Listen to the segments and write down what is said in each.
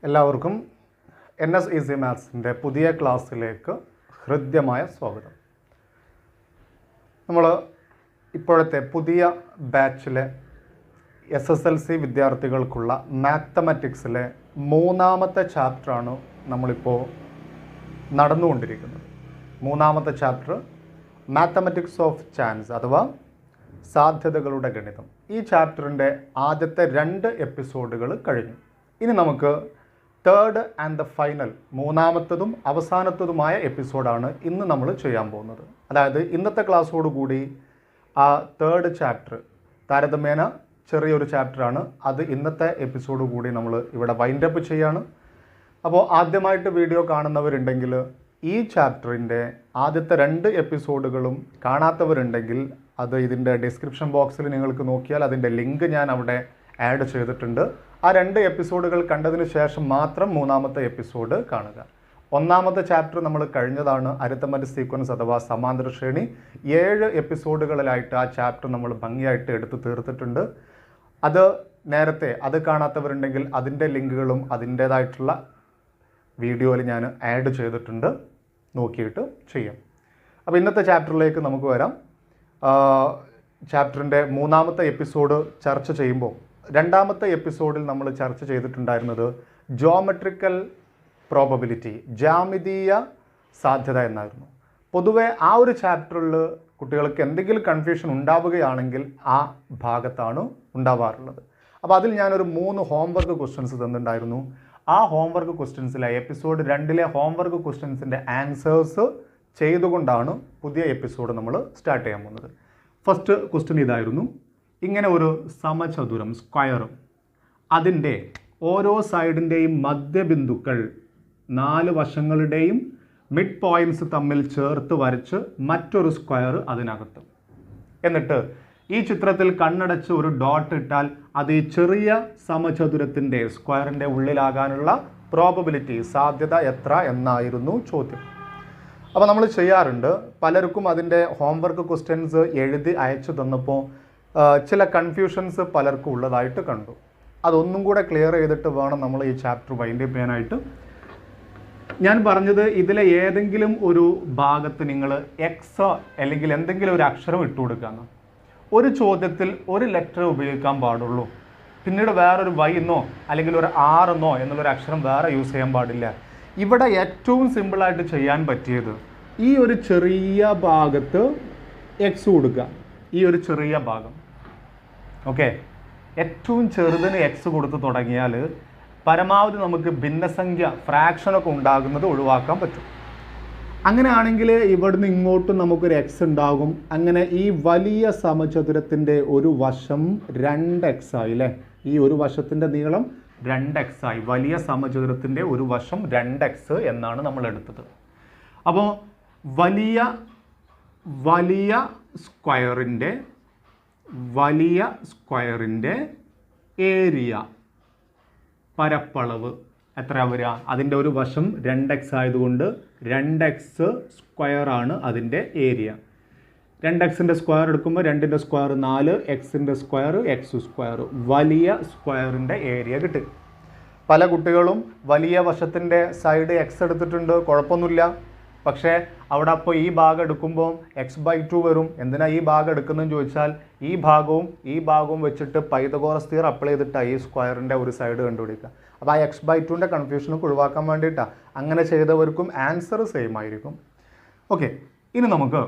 എല്ലാവർക്കും NS easy മാത്സിൻ്റെ പുതിയ ക്ലാസ്സിലേക്ക് ഹൃദ്യമായ സ്വാഗതം. നമ്മൾ ഇപ്പോഴത്തെ പുതിയ ബാച്ചിലെ SSLC വിദ്യാർത്ഥികൾക്കുള്ള മാത്തമാറ്റിക്സിലെ മൂന്നാമത്തെ ചാപ്റ്ററാണ് നമ്മളിപ്പോൾ നടന്നുകൊണ്ടിരിക്കുന്നത്. മൂന്നാമത്തെ ചാപ്റ്റർ മാത്തമാറ്റിക്സ് ഓഫ് ചാൻസ് അഥവാ സാധ്യതകളുടെ ഗണിതം. ഈ ചാപ്റ്ററിൻ്റെ ആദ്യത്തെ 2 എപ്പിസോഡുകൾ കഴിഞ്ഞു. ഇനി നമുക്ക് തേർഡ് ആൻഡ് ദ ഫൈനൽ, മൂന്നാമത്തതും അവസാനത്തതുമായ എപ്പിസോഡാണ് ഇന്ന് നമ്മൾ ചെയ്യാൻ പോകുന്നത്. അതായത് ഇന്നത്തെ ക്ലാസ്സോടുകൂടി ആ തേർഡ് ചാപ്റ്റർ താരതമ്യേന ചെറിയൊരു ചാപ്റ്ററാണ്. അത് ഇന്നത്തെ എപ്പിസോഡ് കൂടി നമ്മൾ ഇവിടെ വൈൻഡപ്പ് ചെയ്യാണ്. അപ്പോൾ ആദ്യമായിട്ട് വീഡിയോ കാണുന്നവരുണ്ടെങ്കിൽ ഈ ചാപ്റ്ററിൻ്റെ ആദ്യത്തെ 2 എപ്പിസോഡുകളും കാണാത്തവരുണ്ടെങ്കിൽ അത് ഇതിൻ്റെ ഡിസ്ക്രിപ്ഷൻ ബോക്സിൽ നിങ്ങൾക്ക് നോക്കിയാൽ അതിൻ്റെ ലിങ്ക് ഞാൻ അവിടെ ആഡ് ചെയ്തിട്ടുണ്ട്. ആ 2 എപ്പിസോഡുകൾ കണ്ടതിന് ശേഷം മാത്രം മൂന്നാമത്തെ എപ്പിസോഡ് കാണുക. ഒന്നാമത്തെ ചാപ്റ്റർ നമ്മൾ കഴിഞ്ഞതാണ്, അരിത്തമെറ്റിക് സീക്വൻസ് അഥവാ സമാന്തര ശ്രേണി. 7 എപ്പിസോഡുകളിലായിട്ട് ആ ചാപ്റ്റർ നമ്മൾ ഭംഗിയായിട്ട് എടുത്ത് തീർത്തിട്ടുണ്ട്. അത് കാണാത്തവരുണ്ടെങ്കിൽ അതിൻ്റെ ലിങ്കുകളും അതിൻ്റേതായിട്ടുള്ള വീഡിയോയിൽ ഞാൻ ആഡ് ചെയ്തിട്ടുണ്ട്, നോക്കിയിട്ട് ചെയ്യാം. അപ്പോൾ ഇന്നത്തെ ചാപ്റ്ററിലേക്ക് നമുക്ക് വരാം. ചാപ്റ്ററിൻ്റെ മൂന്നാമത്തെ എപ്പിസോഡ് ചർച്ച ചെയ്യുമ്പോൾ രണ്ടാമത്തെ എപ്പിസോഡിൽ നമ്മൾ ചർച്ച ചെയ്തിട്ടുണ്ടായിരുന്നത് ജോമെട്രിക്കൽ പ്രോബബിലിറ്റി, ജ്യാമിതീയ സാധ്യത എന്നായിരുന്നു. പൊതുവെ ആ ഒരു ചാപ്റ്ററിൽ കുട്ടികൾക്ക് എന്തെങ്കിലും കൺഫ്യൂഷൻ ഉണ്ടാവുകയാണെങ്കിൽ ആ ഭാഗത്താണ് ഉണ്ടാവാറുള്ളത്. അപ്പോൾ അതിൽ ഞാനൊരു 3 ഹോംവർക്ക് ക്വസ്റ്റ്യൻസ് തന്നിട്ടുണ്ടായിരുന്നു. ആ ഹോംവർക്ക് ക്വസ്റ്റ്യൻസിലെ എപ്പിസോഡ് 2 ഹോംവർക്ക് ക്വസ്റ്റ്യൻസിൻ്റെ ആൻസേഴ്സ് ചെയ്തുകൊണ്ടാണ് പുതിയ എപ്പിസോഡ് നമ്മൾ സ്റ്റാർട്ട് ചെയ്യാൻ പോകുന്നത്. ഫസ്റ്റ് ക്വസ്റ്റ്യൻ ഇതായിരുന്നു. ഇങ്ങനെ ഒരു സമചതുരം സ്ക്വയറും അതിൻ്റെ ഓരോ സൈഡിൻ്റെയും മധ്യബിന്ദുക്കൾ 4 വശങ്ങളുടെയും മിഡ് പോയിൻറ്റ്സ് തമ്മിൽ ചേർത്ത് വരച്ച് മറ്റൊരു സ്ക്വയർ അതിനകത്ത്. എന്നിട്ട് ഈ ചിത്രത്തിൽ കണ്ണടച്ച് ഒരു ഡോട്ട് ഇട്ടാൽ അത് ഈ ചെറിയ സമചതുരത്തിൻ്റെ സ്ക്വയറിൻ്റെ ഉള്ളിലാകാനുള്ള പ്രോബബിലിറ്റി, സാധ്യത എത്ര എന്നായിരുന്നു ചോദ്യം. അപ്പോൾ നമ്മൾ ചെയ്യാറുണ്ട്. പലർക്കും അതിൻ്റെ ഹോംവർക്ക് ക്വസ്റ്റ്യൻസ് എഴുതി അയച്ചു തന്നപ്പോൾ ചില കൺഫ്യൂഷൻസ് പലർക്കും ഉള്ളതായിട്ട് കണ്ടു. അതൊന്നും കൂടെ ക്ലിയർ ചെയ്തിട്ട് വേണം നമ്മൾ ഈ ചാപ്റ്റർ വൈൻഡപ്പ് ചെയ്യാനായിട്ട്. ഞാൻ പറഞ്ഞത് ഇതിലെ ഏതെങ്കിലും ഒരു ഭാഗത്ത് നിങ്ങൾ എക്സ് അല്ലെങ്കിൽ എന്തെങ്കിലും ഒരു അക്ഷരം ഇട്ട് കൊടുക്കാമെന്ന്. ഒരു ചോദ്യത്തിൽ ഒരു ലെറ്റർ ഉപയോഗിക്കാൻ പാടുള്ളൂ. പിന്നീട് വേറൊരു വൈ എന്നോ അല്ലെങ്കിൽ ഒരു ആർ എന്നോ എന്നുള്ളൊരു അക്ഷരം വേറെ യൂസ് ചെയ്യാൻ പാടില്ല. ഇവിടെ ഏറ്റവും സിമ്പിളായിട്ട് ചെയ്യാൻ പറ്റിയത് ഈ ഒരു ചെറിയ ഭാഗത്ത് എക്സ് കൊടുക്കുക. ഈ ഒരു ചെറിയ ഭാഗം, ഓക്കെ, ഏറ്റവും ചെറുതിന് എക്സ് കൊടുത്ത് തുടങ്ങിയാൽ പരമാവധി നമുക്ക് ഭിന്നസംഖ്യ ഫ്രാക്ഷനൊക്കെ ഉണ്ടാകുന്നത് ഒഴിവാക്കാൻ പറ്റും. അങ്ങനെയാണെങ്കിൽ ഇവിടുന്ന് ഇങ്ങോട്ടും നമുക്കൊരു എക്സ് ഉണ്ടാകും. അങ്ങനെ ഈ വലിയ സമചതുരത്തിൻ്റെ ഒരു വശം 2x ആയി അല്ലേ? ഈ ഒരു വശത്തിൻ്റെ നീളം 2x ആയി. വലിയ സമചതുരത്തിൻ്റെ ഒരു വശം 2x എന്നാണ് നമ്മൾ എടുത്തത്. അപ്പോൾ വലിയ സ്ക്വയറിൻ്റെ ഏരിയ, പരപ്പളവ് എത്ര വരിക? അതിൻ്റെ ഒരു വശം 2x ആയതുകൊണ്ട് 2x സ്ക്വയറാണ് അതിൻ്റെ ഏരിയ. 2xൻ്റെ സ്ക്വയർ എടുക്കുമ്പോൾ 2ൻ്റെ സ്ക്വയർ 4, എക്സിൻ്റെ സ്ക്വയർ എക്സ് സ്ക്വയർ. വലിയ സ്ക്വയറിൻ്റെ ഏരിയ കിട്ടി. പല കുട്ടികളും വലിയ വശത്തിൻ്റെ സൈഡ് എക്സ് എടുത്തിട്ടുണ്ട്, കുഴപ്പമൊന്നുമില്ല. പക്ഷേ അവിടെ അപ്പോൾ ഈ ഭാഗം എടുക്കുമ്പോൾ x/2 വരും. എന്തിനാ ഈ ഭാഗം എടുക്കുന്നതെന്ന് ചോദിച്ചാൽ ഈ ഭാഗവും വെച്ചിട്ട് പൈതഗോറസ് തിയറം അപ്ലൈ ചെയ്തിട്ടാണ് ഈ സ്ക്വയറിൻ്റെ ഒരു സൈഡ് കണ്ടുപിടിക്കുക. അപ്പോൾ ആ x/2ൻ്റെ കൺഫ്യൂഷനൊക്കെ ഒഴിവാക്കാൻ വേണ്ടിയിട്ടാണ്. അങ്ങനെ ചെയ്തവർക്കും ആൻസർ സെയിം ആയിരിക്കും. ഓക്കെ, ഇനി നമുക്ക്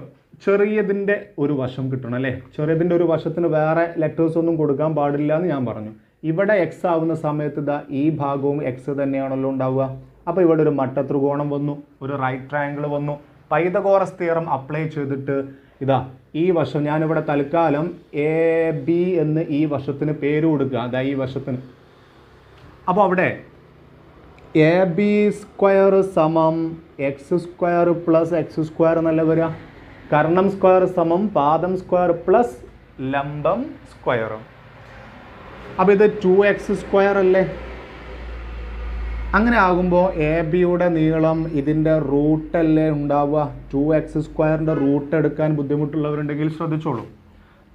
ചെറിയതിൻ്റെ ഒരു വശം കിട്ടണം അല്ലേ? ചെറിയതിൻ്റെ ഒരു വശത്തിന് വേറെ ലെറ്റേഴ്സ് ഒന്നും കൊടുക്കാൻ പാടില്ല എന്ന് ഞാൻ പറഞ്ഞു. ഇവിടെ എക്സ് ആവുന്ന സമയത്ത് ഇതാ ഈ ഭാഗവും എക്സ് തന്നെയാണല്ലോ ഉണ്ടാവുക. അപ്പോൾ ഇവിടെ ഒരു മട്ടത്രികോണം വന്നു, ഒരു റൈറ്റ് ട്രയാങ്കിൾ വന്നു. പൈതഗോറസ് തിയറം അപ്ലൈ ചെയ്തിട്ട് ഇതാ ഈ വശം ഞാനിവിടെ തൽക്കാലം AB എന്ന് ഈ വശത്തിന് പേര് കൊടുക്കുക. അതാ ഈ വശത്തിന്. അപ്പോൾ അവിടെ AB സ്ക്വയർ സമം X square plus X square എന്നല്ല വരിക. കർണം സ്ക്വയർ സമം പാദം സ്ക്വയർ പ്ലസ് ലംബം സ്ക്വയർ. അപ്പോൾ ഇത് 2x സ്ക്വയർ അല്ലേ? അങ്ങനെ ആകുമ്പോൾ AB-യുടെ നീളം ഇതിൻ്റെ റൂട്ടല്ലേ ഉണ്ടാവുക. 2x സ്ക്വയറിൻ്റെ റൂട്ട് എടുക്കാൻ ബുദ്ധിമുട്ടുള്ളവരുണ്ടെങ്കിൽ ശ്രദ്ധിച്ചോളൂ.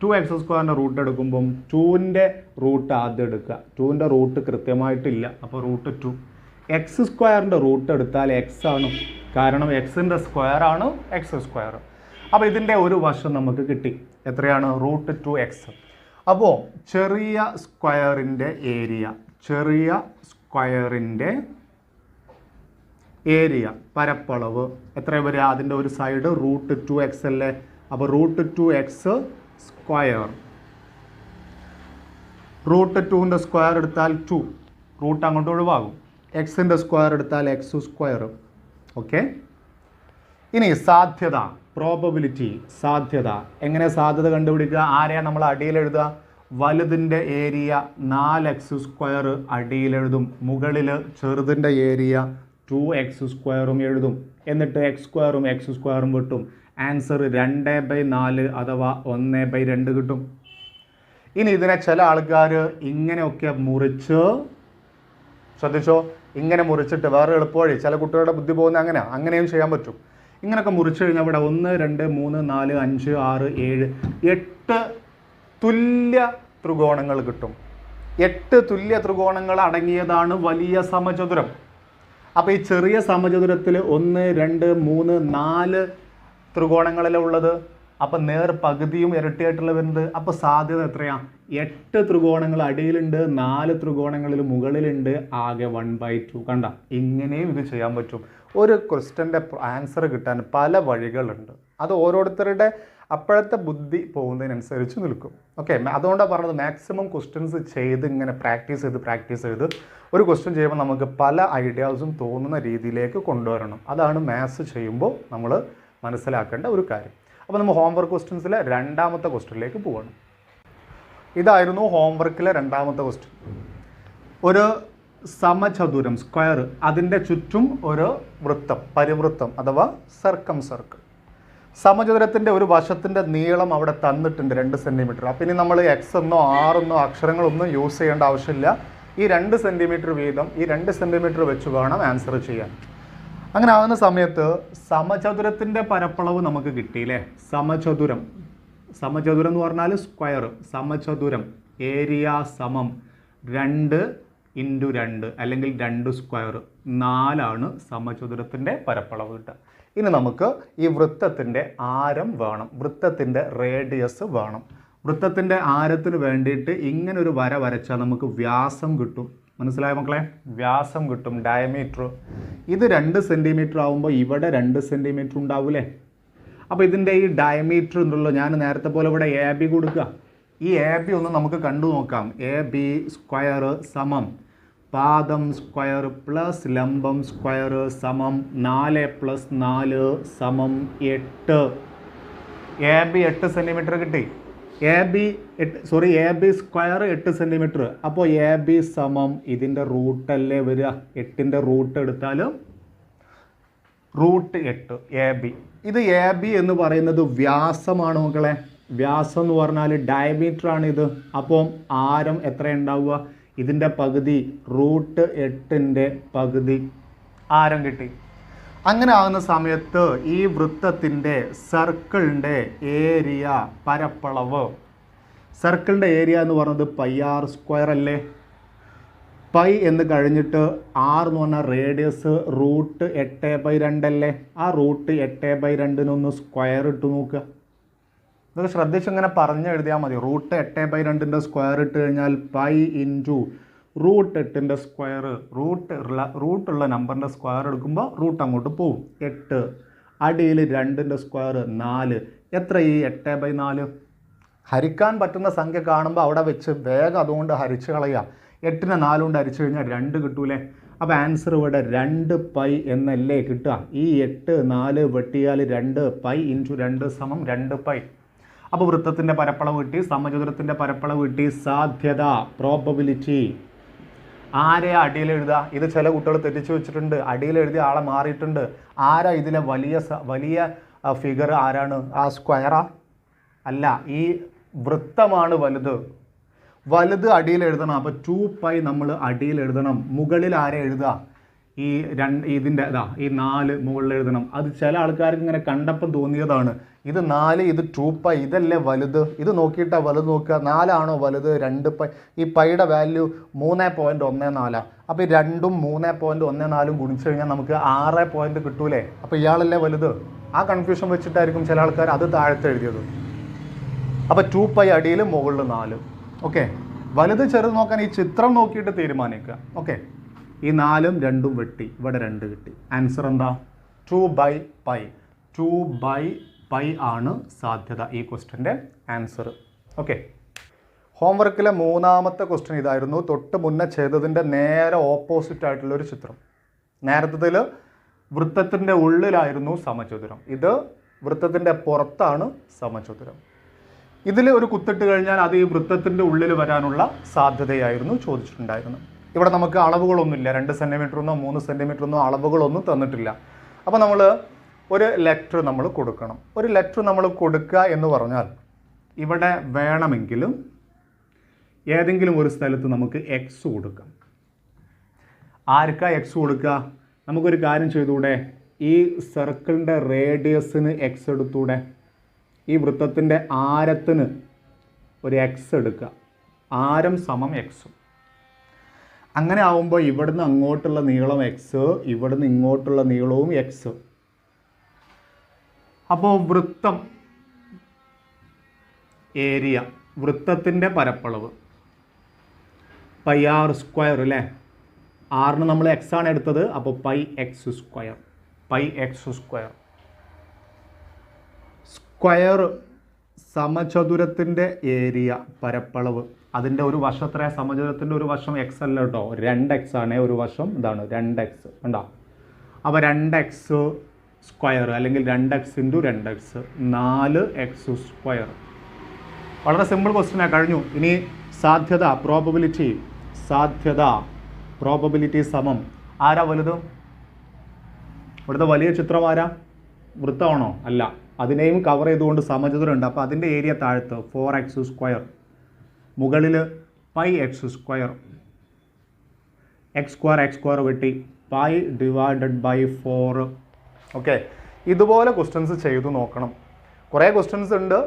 2x സ്ക്വയറിൻ്റെ റൂട്ട് എടുക്കുമ്പം 2ൻ്റെ റൂട്ട് ആദ്യം എടുക്കുക. 2ൻ്റെ റൂട്ട് കൃത്യമായിട്ടില്ല, അപ്പോൾ √2. എക്സ് സ്ക്വയറിൻ്റെ റൂട്ട് എടുത്താൽ എക്സ് ആണ്, കാരണം എക്സിൻ്റെ സ്ക്വയർ ആണ് എക്സ് സ്ക്വയർ. അപ്പോൾ ഇതിൻ്റെ ഒരു വശം നമുക്ക് കിട്ടി. എത്രയാണ്? √2x. അപ്പോൾ ചെറിയ സ്ക്വയറിൻ്റെ ഏരിയ പരപ്പളവ് എത്ര വരിക? അതിൻ്റെ ഒരു സൈഡ് √2x അല്ലേ? അപ്പോൾ √2x സ്ക്വയർ. √2ൻ്റെ സ്ക്വയർ എടുത്താൽ 2, റൂട്ട് അങ്ങോട്ട് ഒഴിവാകും. എക്സിൻ്റെ സ്ക്വയർ എടുത്താൽ എക്സ് സ്ക്വയർ. ഓക്കെ. ഇനി സാധ്യത, പ്രോബബിലിറ്റി, സാധ്യത. എങ്ങനെ സാധ്യത കണ്ടുപിടിക്കുക? ആരെയാ നമ്മൾ അടിയിൽ എഴുതുക? വലുതിൻ്റെ ഏരിയ 4x² അടിയിലെഴുതും, മുകളിൽ ചെറുതിൻ്റെ ഏരിയ 2x² എഴുതും. എന്നിട്ട് x² x² വെട്ടും. ആൻസർ 2/4 അഥവാ 1/2 കിട്ടും. ഇനി ഇതിനെ ചില ആൾക്കാർ ഇങ്ങനെയൊക്കെ മുറിച്ച്, ശ്രദ്ധിച്ചോ, ഇങ്ങനെ മുറിച്ചിട്ട് വേറെ എളുപ്പവഴി, ചില കുട്ടികളുടെ ബുദ്ധി പോകുന്ന അങ്ങനെയും ചെയ്യാൻ പറ്റും. ഇങ്ങനെയൊക്കെ മുറിച്ച് കഴിഞ്ഞാൽ ഇവിടെ 1 2 3 4 5 6 7 8 തുല്യ ത്രികോണങ്ങൾ കിട്ടും. 8 തുല്യ ത്രികോണങ്ങൾ അടങ്ങിയതാണ് വലിയ സമചതുരം. അപ്പോൾ ഈ ചെറിയ സമചതുരത്തിൽ 1 2 3 4 ത്രികോണങ്ങളല്ലേ ഉള്ളത്. അപ്പം നേർ പകുതിയും ഇരട്ടിയായിട്ടുള്ള വരുന്നത്. അപ്പോൾ സാധ്യത എത്രയാണ്? 8 ത്രികോണങ്ങൾ അടിയിലുണ്ട്, 4 ത്രികോണങ്ങളിൽ മുകളിലുണ്ട്, ആകെ 1/2. കണ്ട, ഇങ്ങനെയും ഇത് ചെയ്യാൻ പറ്റും. ഒരു ക്വസ്റ്റ്യൻ്റെ ആൻസർ കിട്ടാൻ പല വഴികളുണ്ട്. അത് ഓരോരുത്തരുടെ അപ്പോഴത്തെ ബുദ്ധി പോകുന്നതിനനുസരിച്ച് നിൽക്കും. ഓക്കെ, അതുകൊണ്ടാണ് പറഞ്ഞത് മാക്സിമം ക്വസ്റ്റ്യൻസ് ചെയ്ത് ഇങ്ങനെ പ്രാക്ടീസ് ചെയ്ത് ഒരു ക്വസ്റ്റ്യൻ ചെയ്യുമ്പോൾ നമുക്ക് പല ഐഡിയാസും തോന്നുന്ന രീതിയിലേക്ക് കൊണ്ടുവരണം. അതാണ് മാത്സ് ചെയ്യുമ്പോൾ നമ്മൾ മനസ്സിലാക്കേണ്ട ഒരു കാര്യം. അപ്പോൾ നമ്മൾ ഹോംവർക്ക് ക്വസ്റ്റ്യൻസിലെ രണ്ടാമത്തെ ക്വസ്റ്റ്യനിലേക്ക് പോവാണ്. ഇതായിരുന്നു ഹോംവർക്കിലെ രണ്ടാമത്തെ ക്വസ്റ്റ്യൻ. ഒരു സമചതുരം സ്ക്വയർ, അതിൻ്റെ ചുറ്റും ഒരു വൃത്തം, പരിവൃത്തം അഥവാ സർക്കിൾ. സമചതുരത്തിൻ്റെ ഒരു വശത്തിൻ്റെ നീളം അവിടെ തന്നിട്ടുണ്ട് 2 സെൻറ്റിമീറ്റർ. അപ്പം ഇനി നമ്മൾ എക്സ് എന്നോ ആറെന്നോ അക്ഷരങ്ങളൊന്നും യൂസ് ചെയ്യേണ്ട ആവശ്യമില്ല. ഈ 2 സെൻറ്റിമീറ്റർ വീതം, ഈ 2 സെൻറ്റിമീറ്റർ വെച്ച് വേണം ആൻസർ ചെയ്യാൻ. അങ്ങനെ ആകുന്ന സമയത്ത് സമചതുരത്തിൻ്റെ പരപ്പളവ് നമുക്ക് കിട്ടിയില്ലേ? സമചതുരം എന്ന് പറഞ്ഞാൽ സ്ക്വയർ. സമചതുരം ഏരിയ സമം 2 × 2 അല്ലെങ്കിൽ 2 സ്ക്വയർ 4 സമചതുരത്തിൻ്റെ പരപ്പളവ് കിട്ടുക. ഇനി നമുക്ക് ഈ വൃത്തത്തിൻ്റെ ആരം വേണം, വൃത്തത്തിൻ്റെ റേഡിയസ് വേണം. വൃത്തത്തിൻ്റെ ആരത്തിന് വേണ്ടിയിട്ട് ഇങ്ങനൊരു വര വരച്ചാൽ നമുക്ക് വ്യാസം കിട്ടും. മനസ്സിലായ മക്കളെ? വ്യാസം കിട്ടും, ഡയമീറ്റർ. ഇത് 2 സെൻറ്റിമീറ്റർ ആകുമ്പോൾ ഇവിടെ 2 സെൻറ്റിമീറ്റർ ഉണ്ടാവൂലേ? അപ്പോൾ ഇതിൻ്റെ ഈ ഡയമീറ്റർ ഉണ്ടല്ലോ, ഞാൻ നേരത്തെ പോലെ ഇവിടെ AB കൊടുക്കുക. ഈ AB ഒന്ന് നമുക്ക് കണ്ടു നോക്കാം. AB സ്ക്വയർ സമം പാദം സ്ക്വയർ പ്ലസ് ലംബം സ്ക്വയർ സമം 4 + 4 = 8. AB 8 സെൻറ്റിമീറ്റർ കിട്ടി. AB square 8 centimetre. അപ്പോൾ AB സമം ഇതിൻ്റെ റൂട്ടല്ലേ വരിക? 8ൻ്റെ റൂട്ട് എടുത്താൽ √8 AB. ഇത് AB എന്ന് പറയുന്നത് വ്യാസമാണ് മക്കളെ. വ്യാസം എന്ന് പറഞ്ഞാൽ ഡയമീറ്റർ ആണ് ഇത്. അപ്പോൾ ആരം എത്ര ഉണ്ടാവുക? ഇതിൻ്റെ പകുതി, √8ൻ്റെ പകുതി ആരം കിട്ടി. അങ്ങനെ ആകുന്ന സമയത്ത് ഈ വൃത്തത്തിൻ്റെ സർക്കിളിൻ്റെ ഏരിയ പരപ്പളവ്, സർക്കിളിൻ്റെ ഏരിയ എന്ന് പറയുന്നത് πr² അല്ലേ? പൈ എന്ന് കഴിഞ്ഞിട്ട് r എന്ന് പറഞ്ഞാൽ റേഡിയസ്, √8/2 അല്ലേ? ആ √8/2 സ്ക്വയർ ഇട്ട് നോക്കുക. ഇതൊക്കെ ശ്രദ്ധിച്ചിങ്ങനെ പറഞ്ഞെഴുതിയാൽ മതി. √8/2 സ്ക്വയർ ഇട്ട് കഴിഞ്ഞാൽ π × √8ൻ്റെ സ്ക്വയർ. റൂട്ടുള്ള നമ്പറിൻ്റെ സ്ക്വയർ എടുക്കുമ്പോൾ റൂട്ട് അങ്ങോട്ട് പോവും. 8 അടിയിൽ 2ൻ്റെ സ്ക്വയർ 4. എത്ര ഈ 8/4? ഹരിക്കാൻ പറ്റുന്ന സംഖ്യ കാണുമ്പോൾ അവിടെ വെച്ച് വേഗം അതുകൊണ്ട് ഹരിച്ച് കളയുക. 8നെ 4 കൊണ്ട് ഹരിച്ചു കഴിഞ്ഞാൽ 2 കിട്ടൂലേ? അപ്പോൾ ആൻസർ ഇവിടെ 2π എന്നല്ലേ കിട്ടുക. ഈ 8 4 വെട്ടിയാൽ 2π × 2 = 2π. അപ്പോൾ വൃത്തത്തിൻ്റെ പരപ്പളവ് കിട്ടി, സമചതുരത്തിൻ്റെ പരപ്പളവ് കിട്ടി. സാധ്യത, പ്രോബബിലിറ്റി. ആരെയാ അടിയിൽ എഴുതുക? ഇത് ചില കുട്ടികൾ തെറ്റിച്ച് വെച്ചിട്ടുണ്ട്. അടിയിൽ എഴുതിയ ആളെ മാറിയിട്ടുണ്ട്. ആരാ ഇതിലെ വലിയ ഫിഗർ? ആരാണ്? ആ സ്ക്വയറാ? അല്ല, ഈ വൃത്തമാണ് വലുത് അടിയിൽ എഴുതണം. അപ്പോൾ 2π നമ്മൾ അടിയിൽ എഴുതണം. മുകളിൽ ആരെ എഴുതുക? ഈ ഇതിൻ്റെ ഈ 4 മുകളിൽ എഴുതണം. അത് ചില ആൾക്കാർക്ക് ഇങ്ങനെ കണ്ടപ്പം തോന്നിയതാണ്. ഇത് 4, ഇത് 2π, ഇതല്ലേ വലുത്? ഇത് നോക്കിയിട്ടാണ് വലുത് നോക്കുക. 4 ആണോ വലുത്? 2π. ഈ പൈയുടെ വാല്യൂ 3.14. അപ്പോൾ ഈ 2ഉം 3.14 ഗുണിച്ച് കഴിഞ്ഞാൽ നമുക്ക് 6 പോയിന്റ് കിട്ടൂലേ? അപ്പോൾ ഇയാളല്ലേ വലുത്? ആ കൺഫ്യൂഷൻ വെച്ചിട്ടായിരിക്കും ചില ആൾക്കാർ അത് താഴത്ത് എഴുതിയത്. അപ്പോൾ 2π അടിയിൽ മുകളിൽ 4. ഓക്കെ, വലുത് ചെറുത് നോക്കാൻ ഈ ചിത്രം നോക്കിയിട്ട് തീരുമാനിക്കുക. ഓക്കെ, ഈ 4ഉം 2ഉം വെട്ടി, ഇവിടെ 2 കിട്ടി. ആൻസർ എന്താ? 2/π. 2/π ആണ് സാധ്യത ഈ ക്വസ്റ്റ്യൻ്റെ ആൻസർ. ഓക്കെ, ഹോംവർക്കിലെ 3ാമത്തെ ക്വസ്റ്റ്യൻ ഇതായിരുന്നു. തൊട്ട് മുന്നേ ചെയ്തതിൻ്റെ നേരെ ഓപ്പോസിറ്റ് ആയിട്ടുള്ളൊരു ചിത്രം. നേരത്തതിൽ വൃത്തത്തിൻ്റെ ഉള്ളിലായിരുന്നു സമചതുരം, ഇത് വൃത്തത്തിൻ്റെ പുറത്താണ് സമചതുരം. ഇതിൽ ഒരു കുത്തിട്ട് കഴിഞ്ഞാൽ അത് ഈ വൃത്തത്തിൻ്റെ ഉള്ളിൽ വരാനുള്ള സാധ്യതയായിരുന്നു ചോദിച്ചിട്ടുണ്ടായിരുന്നത്. ഇവിടെ നമുക്ക് അളവുകളൊന്നുമില്ല, 2 സെൻറ്റിമീറ്ററൊന്നോ 3 സെൻറ്റിമീറ്ററൊന്നോ അളവുകളൊന്നും തന്നിട്ടില്ല. അപ്പോൾ നമ്മൾ ഒരു ലെറ്റർ നമ്മൾ കൊടുക്കണം. ഒരു ലെറ്റർ നമ്മൾ കൊടുക്കുക എന്ന് പറഞ്ഞാൽ ഇവിടെ വേണമെങ്കിലും ഏതെങ്കിലും ഒരു സ്ഥലത്ത് നമുക്ക് എക്സ് കൊടുക്കാം. ആർക്കാ എക്സ് കൊടുക്കുക? നമുക്കൊരു കാര്യം ചെയ്തുകൂടെ? ഈ സർക്കിളിൻ്റെ റേഡിയസിന് എക്സ് എടുത്തൂടെ? ഈ വൃത്തത്തിൻ്റെ ആരത്തിന് ഒരു എക്സ് എടുക്കുക. ആരം സമം എക്സും. അങ്ങനെ ആവുമ്പോൾ ഇവിടുന്ന് അങ്ങോട്ടുള്ള നീളം എക്സ്, ഇവിടുന്ന് ഇങ്ങോട്ടുള്ള നീളവും എക്സ്. അപ്പോൾ വൃത്തം ഏരിയ, വൃത്തത്തിൻ്റെ പരപ്പളവ് πr² അല്ലേ? ആറിന് നമ്മൾ എക്സ് ആണ് എടുത്തത്, അപ്പോൾ πx². സ്ക്വയർ സമചതുരത്തിൻ്റെ ഏരിയ, പരപ്പളവ്. അതിൻ്റെ ഒരു വശം എത്ര? സമചതുരത്തിൻ്റെ ഒരു വശം എക്സ് അല്ല കേട്ടോ, 2x ആണ് ഒരു വശം. ഇതാണ് 2x ഉണ്ടോ? അപ്പോൾ 2x² അല്ലെങ്കിൽ 2x × 2x 4x². വളരെ സിമ്പിൾ ക്വസ്റ്റ്യനാണ്, കഴിഞ്ഞു. ഇനി സാധ്യത, പ്രോബബിലിറ്റി സമം ആരാ വലുത്? ഇവിടുത്തെ വലിയ ചിത്രം ആരാ? വൃത്തമാണോ? അല്ല, അതിനെയും കവർ ചെയ്തുകൊണ്ട് സമചതുരം ഉണ്ട്. അപ്പോൾ അതിൻ്റെ ഏരിയ താഴത്ത് 4x², മുകളിൽ πx². x² വെട്ടി π/4. ഓക്കെ, ഇതുപോലെ ക്വസ്റ്റ്യൻസ് ചെയ്തു നോക്കണം. കുറേ ക്വസ്റ്റ്യൻസ് ഉണ്ട്,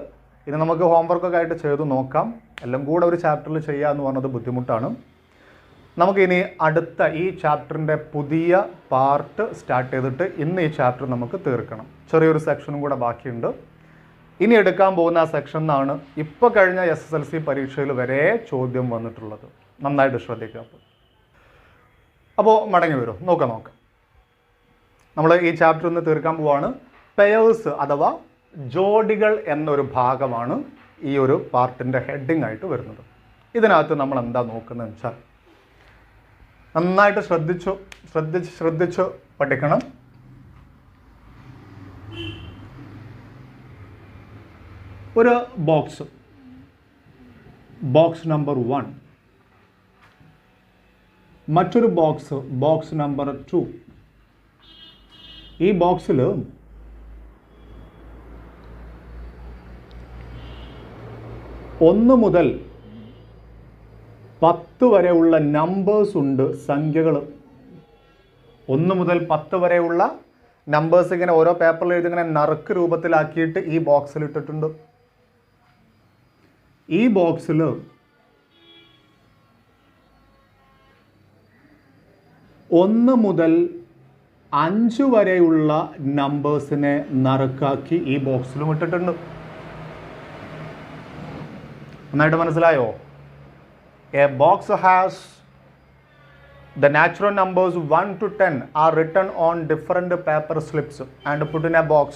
ഇത് നമുക്ക് ഹോംവർക്കൊക്കെ ആയിട്ട് ചെയ്തു നോക്കാം. എല്ലാം കൂടെ ഒരു ചാപ്റ്ററിൽ ചെയ്യുക എന്ന് പറഞ്ഞത് ബുദ്ധിമുട്ടാണ്. നമുക്കിനി അടുത്ത ഈ ചാപ്റ്ററിൻ്റെ പുതിയ പാർട്ട് സ്റ്റാർട്ട് ചെയ്തിട്ട് ഇന്ന് ഈ ചാപ്റ്റർ നമുക്ക് തീർക്കണം. ചെറിയൊരു സെക്ഷനും കൂടെ ബാക്കിയുണ്ട്. ഇനി എടുക്കാൻ പോകുന്ന ആ സെക്ഷൻ എന്നാണ് ഇപ്പോൾ കഴിഞ്ഞ SSLC പരീക്ഷയിൽ വരെ ചോദ്യം വന്നിട്ടുള്ളത്. നന്നായിട്ട് ശ്രദ്ധിക്കുക. അപ്പോൾ മടങ്ങി വരും, നോക്കാം. നമ്മൾ ഈ ചാപ്റ്റർ ഇന്ന് തീർക്കാൻ പോവാണ്. പെയേഴ്സ് അഥവാ ജോഡികൾ എന്നൊരു ഭാഗമാണ് ഈ ഒരു പാർട്ടിൻ്റെ ഹെഡിങ് ആയിട്ട് വരുന്നത്. ഇതിനകത്ത് നമ്മൾ എന്താ നോക്കുന്നതെന്ന് വെച്ചാൽ നന്നായിട്ട് ശ്രദ്ധിച്ച് പഠിക്കണം. ഒരു ബോക്സ് നമ്പർ 1, മറ്റൊരു ബോക്സ് നമ്പർ 2. ഈ ബോക്സിൽ 1 മുതൽ 10 വരെയുള്ള നമ്പേഴ്സ് ഉണ്ട്, സംഖ്യകൾ. 1 മുതൽ 10 വരെയുള്ള നമ്പേഴ്സ് ഇങ്ങനെ ഓരോ പേപ്പറിൽ എഴുതി ഇങ്ങനെ നറുക്ക് രൂപത്തിലാക്കിയിട്ട് ഈ ബോക്സിൽ ഇട്ടിട്ടുണ്ട്. ഈ ബോക്സിൽ 1 മുതൽ 5 വരെയുള്ള നമ്പേഴ്സിനെ നറുക്കാക്കി ഈ ബോക്സിലും ഇട്ടിട്ടുണ്ട്. നന്നായിട്ട് മനസ്സിലായോ? A box has the natural numbers 1 to 10 are written on different paper slips and put in a box.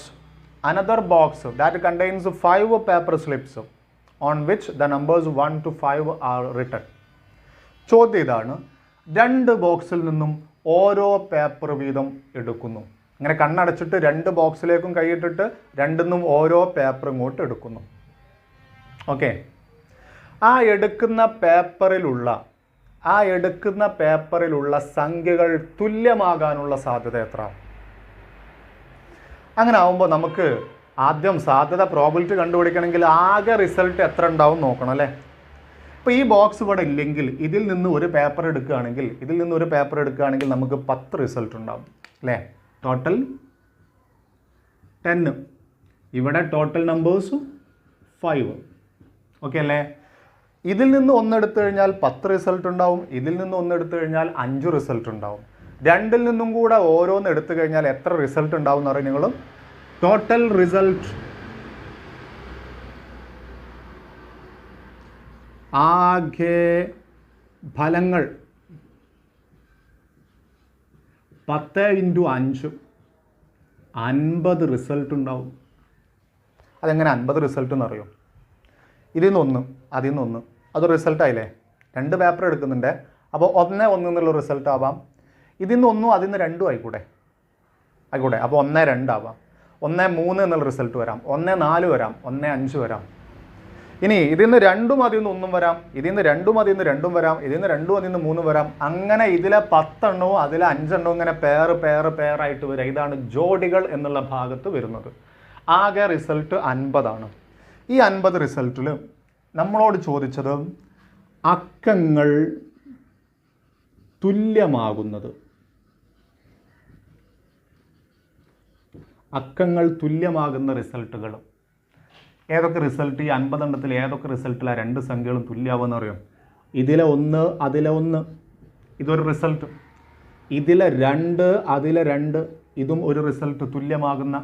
Another box that contains 5 paper slips on which the numbers 1 to 5 are written. ചോദ്യം ഇതാണ്, 2 ബോക്സിൽ നിന്നും ഓരോ paper വീതം എടുക്കുന്നു. ഇങ്ങനെ കണ്ണടച്ചിട്ട് 2 ബോക്സിലേക്കും കൈയിട്ടിട്ട് 2 നിന്നും ഓരോ പേപ്പർ ഇങ്ങോട്ട് എടുക്കുന്നു. ഓക്കെ, ആ എടുക്കുന്ന പേപ്പറിലുള്ള സംഖ്യകൾ തുല്യമാകാനുള്ള സാധ്യത എത്ര? അങ്ങനെ ആവുമ്പോൾ നമുക്ക് ആദ്യം സാധ്യത പ്രോബിലിറ്റി കണ്ടുപിടിക്കണമെങ്കിൽ ആകെ റിസൾട്ട് എത്ര ഉണ്ടാവും നോക്കണം അല്ലേ? ഇപ്പോൾ ഈ ബോക്സ് ഇവിടെ ഇല്ലെങ്കിൽ ഇതിൽ നിന്ന് ഒരു പേപ്പർ എടുക്കുകയാണെങ്കിൽ നമുക്ക് 10 റിസൾട്ട് ഉണ്ടാവും അല്ലേ? ടോട്ടൽ 10. ഇവിടെ ടോട്ടൽ നമ്പേഴ്സും 5. ഓക്കെ അല്ലേ? ഇതിൽ നിന്ന് ഒന്നെടുത്തു കഴിഞ്ഞാൽ 10 റിസൾട്ട് ഉണ്ടാവും, ഇതിൽ നിന്ന് ഒന്നെടുത്തു കഴിഞ്ഞാൽ 5 റിസൾട്ട് ഉണ്ടാവും. രണ്ടിൽ നിന്നും കൂടെ ഓരോന്ന് എടുത്തു കഴിഞ്ഞാൽ എത്ര റിസൾട്ട് ഉണ്ടാവും എന്ന് പറയും നിങ്ങൾ? ടോട്ടൽ റിസൾട്ട് ആകെ ഫലങ്ങൾ 10 × 5 50 റിസൾട്ട് ഉണ്ടാവും. അതെങ്ങനെ 50 റിസൾട്ട് എന്നറിയോ? ഇതിൽ നിന്നൊന്ന് അതിൽ നിന്നൊന്ന് അത് റിസൾട്ടായില്ലേ? 2 പേപ്പർ എടുക്കുന്നുണ്ട്. അപ്പോൾ 1 1 എന്നുള്ള റിസൾട്ട് ആവാം. ഇതിൽ നിന്ന് 1 അതിൽ നിന്ന് 2 ആയിക്കൂടെ? അപ്പോൾ 1 2 ആവാം. 1 3 എന്നുള്ള റിസൾട്ട് വരാം. 1 4 വരാം. 1 5 വരാം. ഇനി ഇതിൽ നിന്ന് 2 അതിൽ നിന്ന് 1 വരാം. ഇതിൽ നിന്ന് 2 അതിൽ നിന്ന് 2 വരാം. ഇതിൽ നിന്ന് 2 അതിൽ നിന്ന് 3 വരാം. അങ്ങനെ ഇതിലെ 10 എണ്ണവും അതിലെ 5 എണ്ണവും ഇങ്ങനെ പെയറായിട്ട് വരിക. ഇതാണ് ജോഡികൾ എന്നുള്ള ഭാഗത്ത് വരുന്നത്. ആകെ റിസൾട്ട് 50 ഈ 50 റിസൾട്ടിൽ നമ്മളോട് ചോദിച്ചത് അക്കങ്ങൾ തുല്യമാകുന്നത്. അക്കങ്ങൾ തുല്യമാകുന്ന റിസൾട്ടുകൾ ഏതൊക്കെ റിസൾട്ട്? ഈ 50 എണ്ണത്തിൽ ഏതൊക്കെ റിസൾട്ടിലാണ് 2 സംഖ്യകളും തുല്യമാവുമെന്ന് അറിയാം? ഇതിലെ 1 അതിലെ 1 ഇതൊരു റിസൾട്ട്. ഇതിലെ 2 അതിലെ 2 ഇതും ഒരു റിസൾട്ട് തുല്യമാകുന്ന.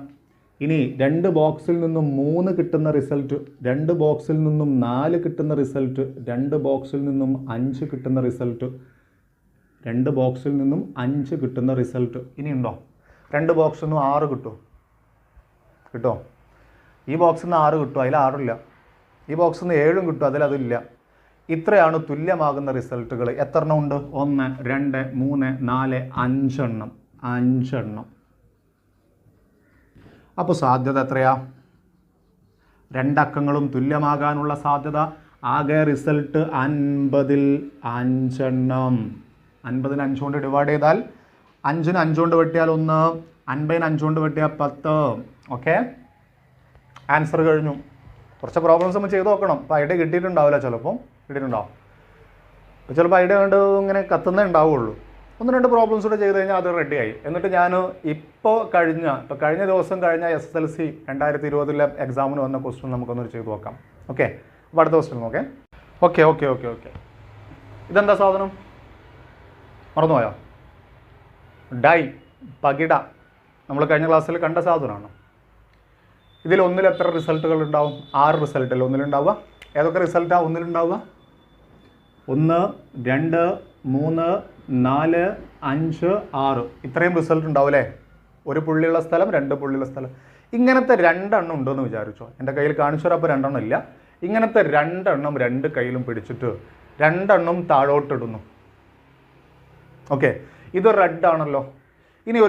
ഇനി 2 ബോക്സിൽ നിന്നും 3 കിട്ടുന്ന റിസൾട്ട്, 2 ബോക്സിൽ നിന്നും 4 കിട്ടുന്ന റിസൾട്ട്, 2 ബോക്സിൽ നിന്നും 5 കിട്ടുന്ന റിസൾട്ട്, 2 ബോക്സിൽ നിന്നും 5 കിട്ടുന്ന റിസൾട്ട്. ഇനി ഉണ്ടോ? 2 ബോക്സിൽ നിന്നും 6 കിട്ടോ? ഈ ബോക്സിൽ നിന്ന് 6 കിട്ടും, അതിൽ 6 ഇല്ല. ഈ ബോക്സിൽ നിന്ന് 7 കിട്ടും, അതില്ല. ഇത്രയാണ് തുല്യമാകുന്ന റിസൾട്ടുകൾ. എത്ര എണ്ണം ഉണ്ട്? 1 2 3 4 5 എണ്ണം. 5 എണ്ണം. അപ്പോൾ സാധ്യത എത്രയാ? 2 അക്കങ്ങളും തുല്യമാകാനുള്ള സാധ്യത. ആകെ റിസൾട്ട് 50ൽ 5 എണ്ണം. 50ന് 5 കൊണ്ട് ഡിവൈഡ് ചെയ്താൽ 5ന് 5 കൊണ്ട് വെട്ടിയാൽ 1, 50ന് 5 കൊണ്ട് വെട്ടിയാൽ 10. ഓക്കെ, ആൻസർ കഴിഞ്ഞു. കുറച്ച് പ്രോബ്ലംസ് നമ്മൾ ചെയ്ത് നോക്കണം. അപ്പോൾ ഐഡിയ കിട്ടിയിട്ടുണ്ടാവില്ല, ചിലപ്പോൾ കിട്ടിയിട്ടുണ്ടാവും. അപ്പോൾ ചിലപ്പോൾ ഐഡിയ കണ്ട് ഇങ്ങനെ കത്തുന്നേ ഉണ്ടാവുള്ളൂ. 1-2 പ്രോബ്ലംസ് കൂടെ ചെയ്ത് കഴിഞ്ഞാൽ അത് റെഡിയായി. എന്നിട്ട് ഞാൻ കഴിഞ്ഞ ദിവസം കഴിഞ്ഞ SSLC 2020 എക്സാമിന് വന്ന ക്വസ്റ്റ്യൻ നമുക്കൊന്ന് ചെയ്ത് നോക്കാം. ഓക്കെ, അപ്പോൾ അടുത്ത ക്വസ്റ്റ്യൻ നോക്കേ. ഓക്കെ. ഇതെന്താ സാധനം? മറന്നുപോയോ? ഡൈ, പകിട. നമ്മൾ കഴിഞ്ഞ ക്ലാസ്സിൽ കണ്ട സാധനമാണ്. ഇതിൽ ഒന്നിൽ എത്ര റിസൾട്ടുകൾ ഉണ്ടാവും? 6 റിസൾട്ടിൽ ഒന്നിലുണ്ടാവുക. ഏതൊക്കെ റിസൾട്ടാണ് ഒന്നിലുണ്ടാവുക? 1 2 3 4 5 6 ഇത്രയും റിസൾട്ട് ഉണ്ടാവും അല്ലേ? 1 പുള്ളിയുള്ള സ്ഥലം, 2 പുള്ളിയുള്ള സ്ഥലം. ഇങ്ങനത്തെ 2 എണ്ണം ഉണ്ടെന്ന് വിചാരിച്ചോ. എൻ്റെ കയ്യിൽ കാണിച്ചു തരാം. അപ്പോൾ 2 എണ്ണം ഇല്ല. ഇങ്ങനത്തെ 2 എണ്ണം 2 കയ്യിലും പിടിച്ചിട്ട് 2 എണ്ണം താഴോട്ടിടുന്നു. ഓക്കെ, ഇത് റെഡ് ആണല്ലോ. ഇനി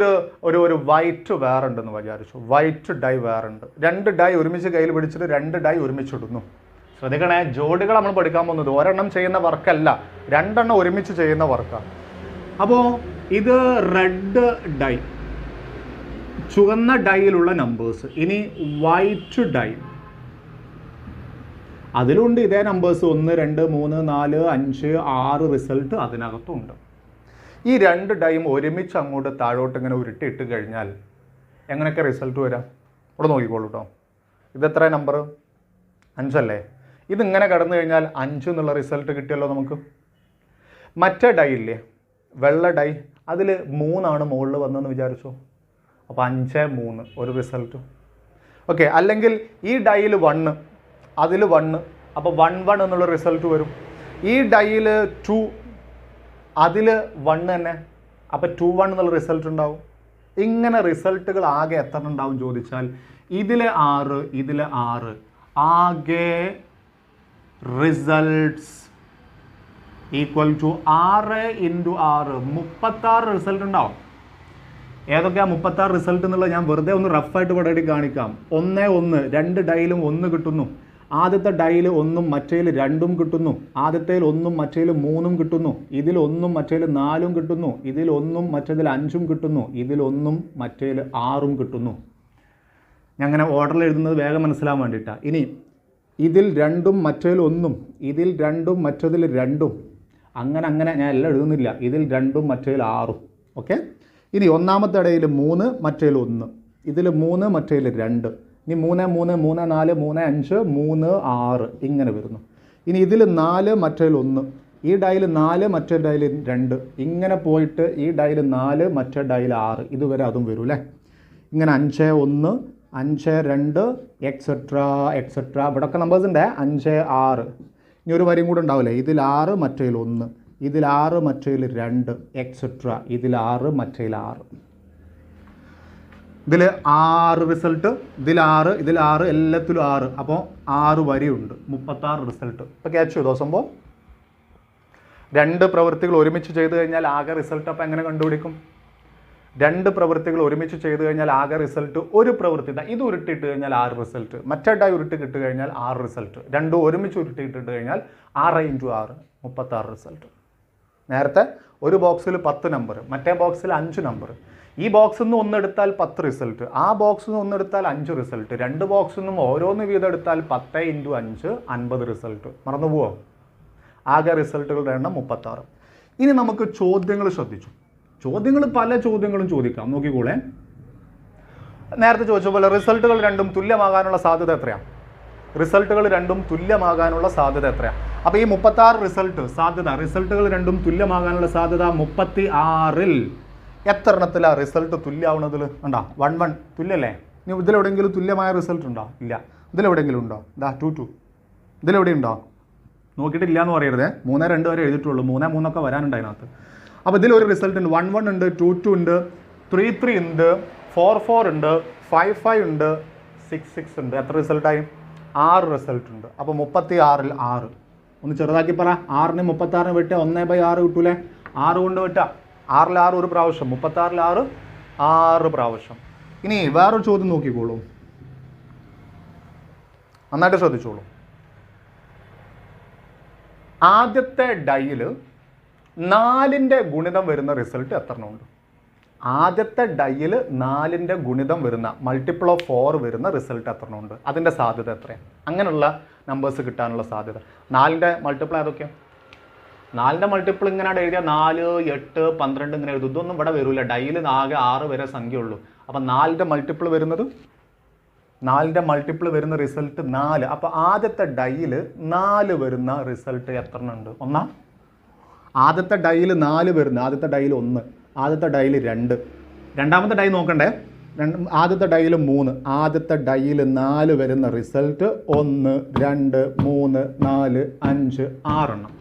ഒരു വൈറ്റ് വേറെ ഉണ്ടെന്ന് വിചാരിച്ചു. വൈറ്റ് ഡൈ വേറെ ഉണ്ട്. 2 ഡൈ ഒരുമിച്ച് കയ്യിൽ പിടിച്ചിട്ട് 2 ഡൈ ഒരുമിച്ചിടുന്നു. ശ്രദ്ധിക്കണേ, ജോഡികൾ നമ്മൾ പഠിക്കാൻ പോകുന്നത് ഒരെണ്ണം ചെയ്യുന്ന വർക്കല്ല, 2 എണ്ണം ഒരുമിച്ച് ചെയ്യുന്ന വർക്കാണ്. അപ്പോൾ ഇത് റെഡ് ഡൈ, ചുവന്ന ഡൈയിലുള്ള നമ്പേഴ്സ്. ഇനി വൈറ്റ് ഡൈ, അതിലുണ്ട് ഇതേ നമ്പേഴ്സ്. 1 2 3 4 5 6 റിസൾട്ട് അതിനകത്തുണ്ട്. ഈ 2 ഡൈയും ഒരുമിച്ച് അങ്ങോട്ട് താഴോട്ട് ഇങ്ങനെ ഉരുട്ടിയിട്ട് കഴിഞ്ഞാൽ എങ്ങനെയൊക്കെ റിസൾട്ട് വരാം? ഇവിടെ നോക്കിക്കോളൂ കേട്ടോ. ഇതെത്ര നമ്പർ? 5 അല്ലേ? ഇതിങ്ങനെ കടന്നു കഴിഞ്ഞാൽ 5 എന്നുള്ള റിസൾട്ട് കിട്ടിയല്ലോ നമുക്ക്. മറ്റേ ഡൈ ഇല്ലേ, വെള്ള ഡൈ, അതിൽ 3 മുകളിൽ വന്നതെന്ന് വിചാരിച്ചോ. അപ്പോൾ 5 3 ഒരു റിസൾട്ട്. ഓക്കെ, അല്ലെങ്കിൽ ഈ ഡൈയിൽ 1, അതിൽ 1, അപ്പോൾ 1 1 എന്നുള്ള റിസൾട്ട് വരും. ഈ ഡൈയിൽ 2, അതിൽ 1 തന്നെ, അപ്പോൾ 2 1 എന്നുള്ള റിസൾട്ട് ഉണ്ടാവും. ഇങ്ങനെ റിസൾട്ടുകൾ ആകെ എത്ര ഉണ്ടാവും ചോദിച്ചാൽ ഇതിലെ 6 ഇതിലെ 6 ആകെ റിസൾട്ട്സ് ഈക്വൽ ടു 6 × 6 36 റിസൾട്ട് ഉണ്ടാവും. ഏതൊക്കെയാണ് 36 റിസൾട്ട് എന്നുള്ളത് ഞാൻ വെറുതെ ഒന്ന് റഫായിട്ട് ഇവിടെ കാണിക്കാം. 1 1 2 ഡൈയിലും 1 കിട്ടുന്നു. ആദ്യത്തെ ഡൈയിൽ 1 മറ്റേൽ 2 കിട്ടുന്നു. ആദ്യത്തേൽ 1 മറ്റേൽ 3 കിട്ടുന്നു. ഇതിൽ 1 മറ്റേൽ 4 കിട്ടുന്നു. ഇതിൽ 1 മറ്റേതിൽ 5 കിട്ടുന്നു. ഇതിൽ 1 മറ്റേൽ 6 കിട്ടുന്നു. ഞാൻ അങ്ങനെ ഓർഡറിൽ എഴുതുന്നത് വേഗം മനസ്സിലാൻ വേണ്ടിയിട്ടാണ്. ഇനി ഇതിൽ 2 മറ്റേൽ 1, ഇതിൽ 2 മറ്റേതിൽ 2, അങ്ങനെ ഞാൻ എല്ലാം എഴുതുന്നില്ല. ഇതിൽ 2 മറ്റേൽ 6. ഓക്കെ, ഇനി ഒന്നാമത്തെ ഇടയിൽ 3 മറ്റേൽ 1, ഇതിൽ 3 മറ്റേൽ 2, ഇനി 3 3 3 4 3 5 3 6 ഇങ്ങനെ വരുന്നു. ഇനി ഇതിൽ 4 മറ്റേതിൽ 1, ഈ ഡയൽ 4 മറ്റേ ഡയൽ 2, ഇങ്ങനെ പോയിട്ട് ഈ ഡയൽ 4 മറ്റേ ഡയൽ 6, ഇതുവരെ അതും വരും അല്ലേ. ഇങ്ങനെ 5 1 5 2 എക്സെട്രാ എക്സെട്രാ, ഇവിടെയൊക്കെ നമ്പേഴ്സ് ഉണ്ട്. 5 6, ഇനി ഒരു വരിയും കൂടെ ഉണ്ടാവില്ലേ, ഇതിൽ 6 മറ്റേതിൽ 1, ഇതിൽ 6 മറ്റേതിൽ 2 എക്സെട്രാ, ഇതിൽ 6 മറ്റേതിൽ 6, ഇതിൽ 6 റിസൾട്ട്, ഇതിൽ 6 ഇതിൽ 6, എല്ലാത്തിലും 6. അപ്പോൾ 6 വരിയുണ്ട്, 36 റിസൾട്ട്. ഇപ്പോൾ ക്യാച്ച് ചെയ്തോ സംഭവം? 2 പ്രവൃത്തികൾ ഒരുമിച്ച് ചെയ്ത് കഴിഞ്ഞാൽ ആകെ റിസൾട്ട് അപ്പോൾ എങ്ങനെ കണ്ടുപിടിക്കും? 2 പ്രവൃത്തികൾ ഒരുമിച്ച് ചെയ്ത് കഴിഞ്ഞാൽ ആകെ റിസൾട്ട്, ഒരു പ്രവൃത്തി ഇത് ഉരുട്ടിയിട്ട് കഴിഞ്ഞാൽ 6 റിസൾട്ട്, മറ്റേ ഡൈ ഉരുട്ടി കിട്ടി കഴിഞ്ഞാൽ 6 റിസൾട്ട്, 2 ഒരുമിച്ച് ഉരുട്ടിയിട്ടിട്ട് കഴിഞ്ഞാൽ 6 × 6 36 റിസൾട്ട്. നേരത്തെ ഒരു ബോക്സിൽ 10 നമ്പർ, മറ്റേ ബോക്സിൽ 5 നമ്പർ. ഈ ബോക്സിൽ നിന്ന് 1 എടുത്താൽ 10 റിസൾട്ട്, ആ ബോക്സിൽ നിന്ന് 1 എടുത്താൽ 5 റിസൾട്ട്, 2 ബോക്സിൽ നിന്നും ഓരോന്ന് വീതം എടുത്താൽ 10 × 5 50 റിസൾട്ട്. മറന്നു പോവോ? ആകെ റിസൾട്ടുകളുടെ എണ്ണം 36. ഇനി നമുക്ക് ചോദ്യങ്ങൾ ശ്രദ്ധിച്ചു. ചോദ്യങ്ങൾ പല ചോദ്യങ്ങളും ചോദിക്കാം, നോക്കിക്കോളെ. നേരത്തെ ചോദിച്ച പോലെ റിസൾട്ടുകൾ രണ്ടും തുല്യമാകാനുള്ള സാധ്യത എത്രയാണ്? റിസൾട്ടുകൾ രണ്ടും തുല്യമാകാനുള്ള സാധ്യത എത്രയാണ്? അപ്പോൾ ഈ 36 റിസൾട്ട് സാധ്യത, റിസൾട്ടുകൾ രണ്ടും തുല്യമാകാനുള്ള സാധ്യത 36-ൽ എത്ര എണ്ണത്തിലാണ് റിസൾട്ട് തുല്യമാവുന്നതിൽ? ഉണ്ടോ? 1 1 തുല്യല്ലേ? ഇനി ഇതിലെവിടെയെങ്കിലും തുല്യമായ റിസൾട്ട് ഉണ്ടോ? ഇല്ല. ഇതിലെവിടെയെങ്കിലും ഉണ്ടോ? 2 2. ഇതിലെവിടെ ഉണ്ടോ? നോക്കിയിട്ടില്ല എന്ന് പറയരുതേ. 3 2 വരെ എഴുതിയിട്ടുള്ളൂ, 3 3 ഒക്കെ വരാനുണ്ട് അതിനകത്ത്. അപ്പോൾ ഇതിലൊരു റിസൾട്ട് ഉണ്ട്. 1 1 ഉണ്ട്, 2 2 ഉണ്ട്, 3 3 ഉണ്ട്, 4 4 ഉണ്ട്, 5 5 ഉണ്ട്, 6 6 ഉണ്ട്. എത്ര റിസൾട്ടായി? 6 റിസൾട്ട് ഉണ്ട്. അപ്പോൾ 36-ൽ 6. ഒന്ന് ചെറുതാക്കി പറ. 6-നെ 36-നെ വെട്ടുക, 1/6 കിട്ടൂലേ? 6 കൊണ്ട് വെട്ടുക. 6-ൽ 6 ഒരു പ്രാവശ്യം, 36-ൽ 6 6 പ്രാവശ്യം. ഇനി വേറൊരു ചോദ്യം നോക്കിക്കോളൂ, നന്നായിട്ട് ശ്രദ്ധിച്ചോളൂ. ആദ്യത്തെ ഡൈയിൽ 4-ന്റെ ഗുണിതം വരുന്ന റിസൾട്ട് എത്ര ഉണ്ട്? ആദ്യത്തെ ഡൈയിൽ 4-ന്റെ ഗുണിതം വരുന്ന, മൾട്ടിപ്പിൾ ഓഫ് 4 വരുന്ന റിസൾട്ട് എത്ര ഉണ്ട്? അതിൻ്റെ സാധ്യത എത്രയാണ്? അങ്ങനെയുള്ള നമ്പേഴ്സ് കിട്ടാനുള്ള സാധ്യത. 4-ന്റെ മൾട്ടിപ്പിൾ ഏതൊക്കെയാണ്? 4-ന്റെ മൾട്ടിപ്പിൾ ഇങ്ങനെ എഴുതിയാൽ 4 8 12 ഇങ്ങനെ എഴുതും. ഇതൊന്നും ഇവിടെ വരില്ല. ഡൈയിൽ ആകെ 6 വരെ സംഖ്യ ഉള്ളൂ. അപ്പം 4-ന്റെ മൾട്ടിപ്പിൾ വരുന്നത്, 4-ന്റെ മൾട്ടിപ്പിൾ വരുന്ന റിസൾട്ട് 4. അപ്പോൾ ആദ്യത്തെ ഡൈയിൽ 4 വരുന്ന റിസൾട്ട് എത്ര ഉണ്ട്? ഒന്നാ? ആദ്യത്തെ ഡൈയിൽ 4 വരുന്ന, ആദ്യത്തെ ഡൈയിൽ 1, ആദ്യത്തെ ഡൈയിൽ 2, രണ്ടാമത്തെ ഡൈ നോക്കണ്ടേ? ആദ്യത്തെ ഡൈയിൽ 3, ആദ്യത്തെ ഡൈയിൽ 4 വരുന്ന റിസൾട്ട് 1 2 3 4 5 6 എണ്ണം.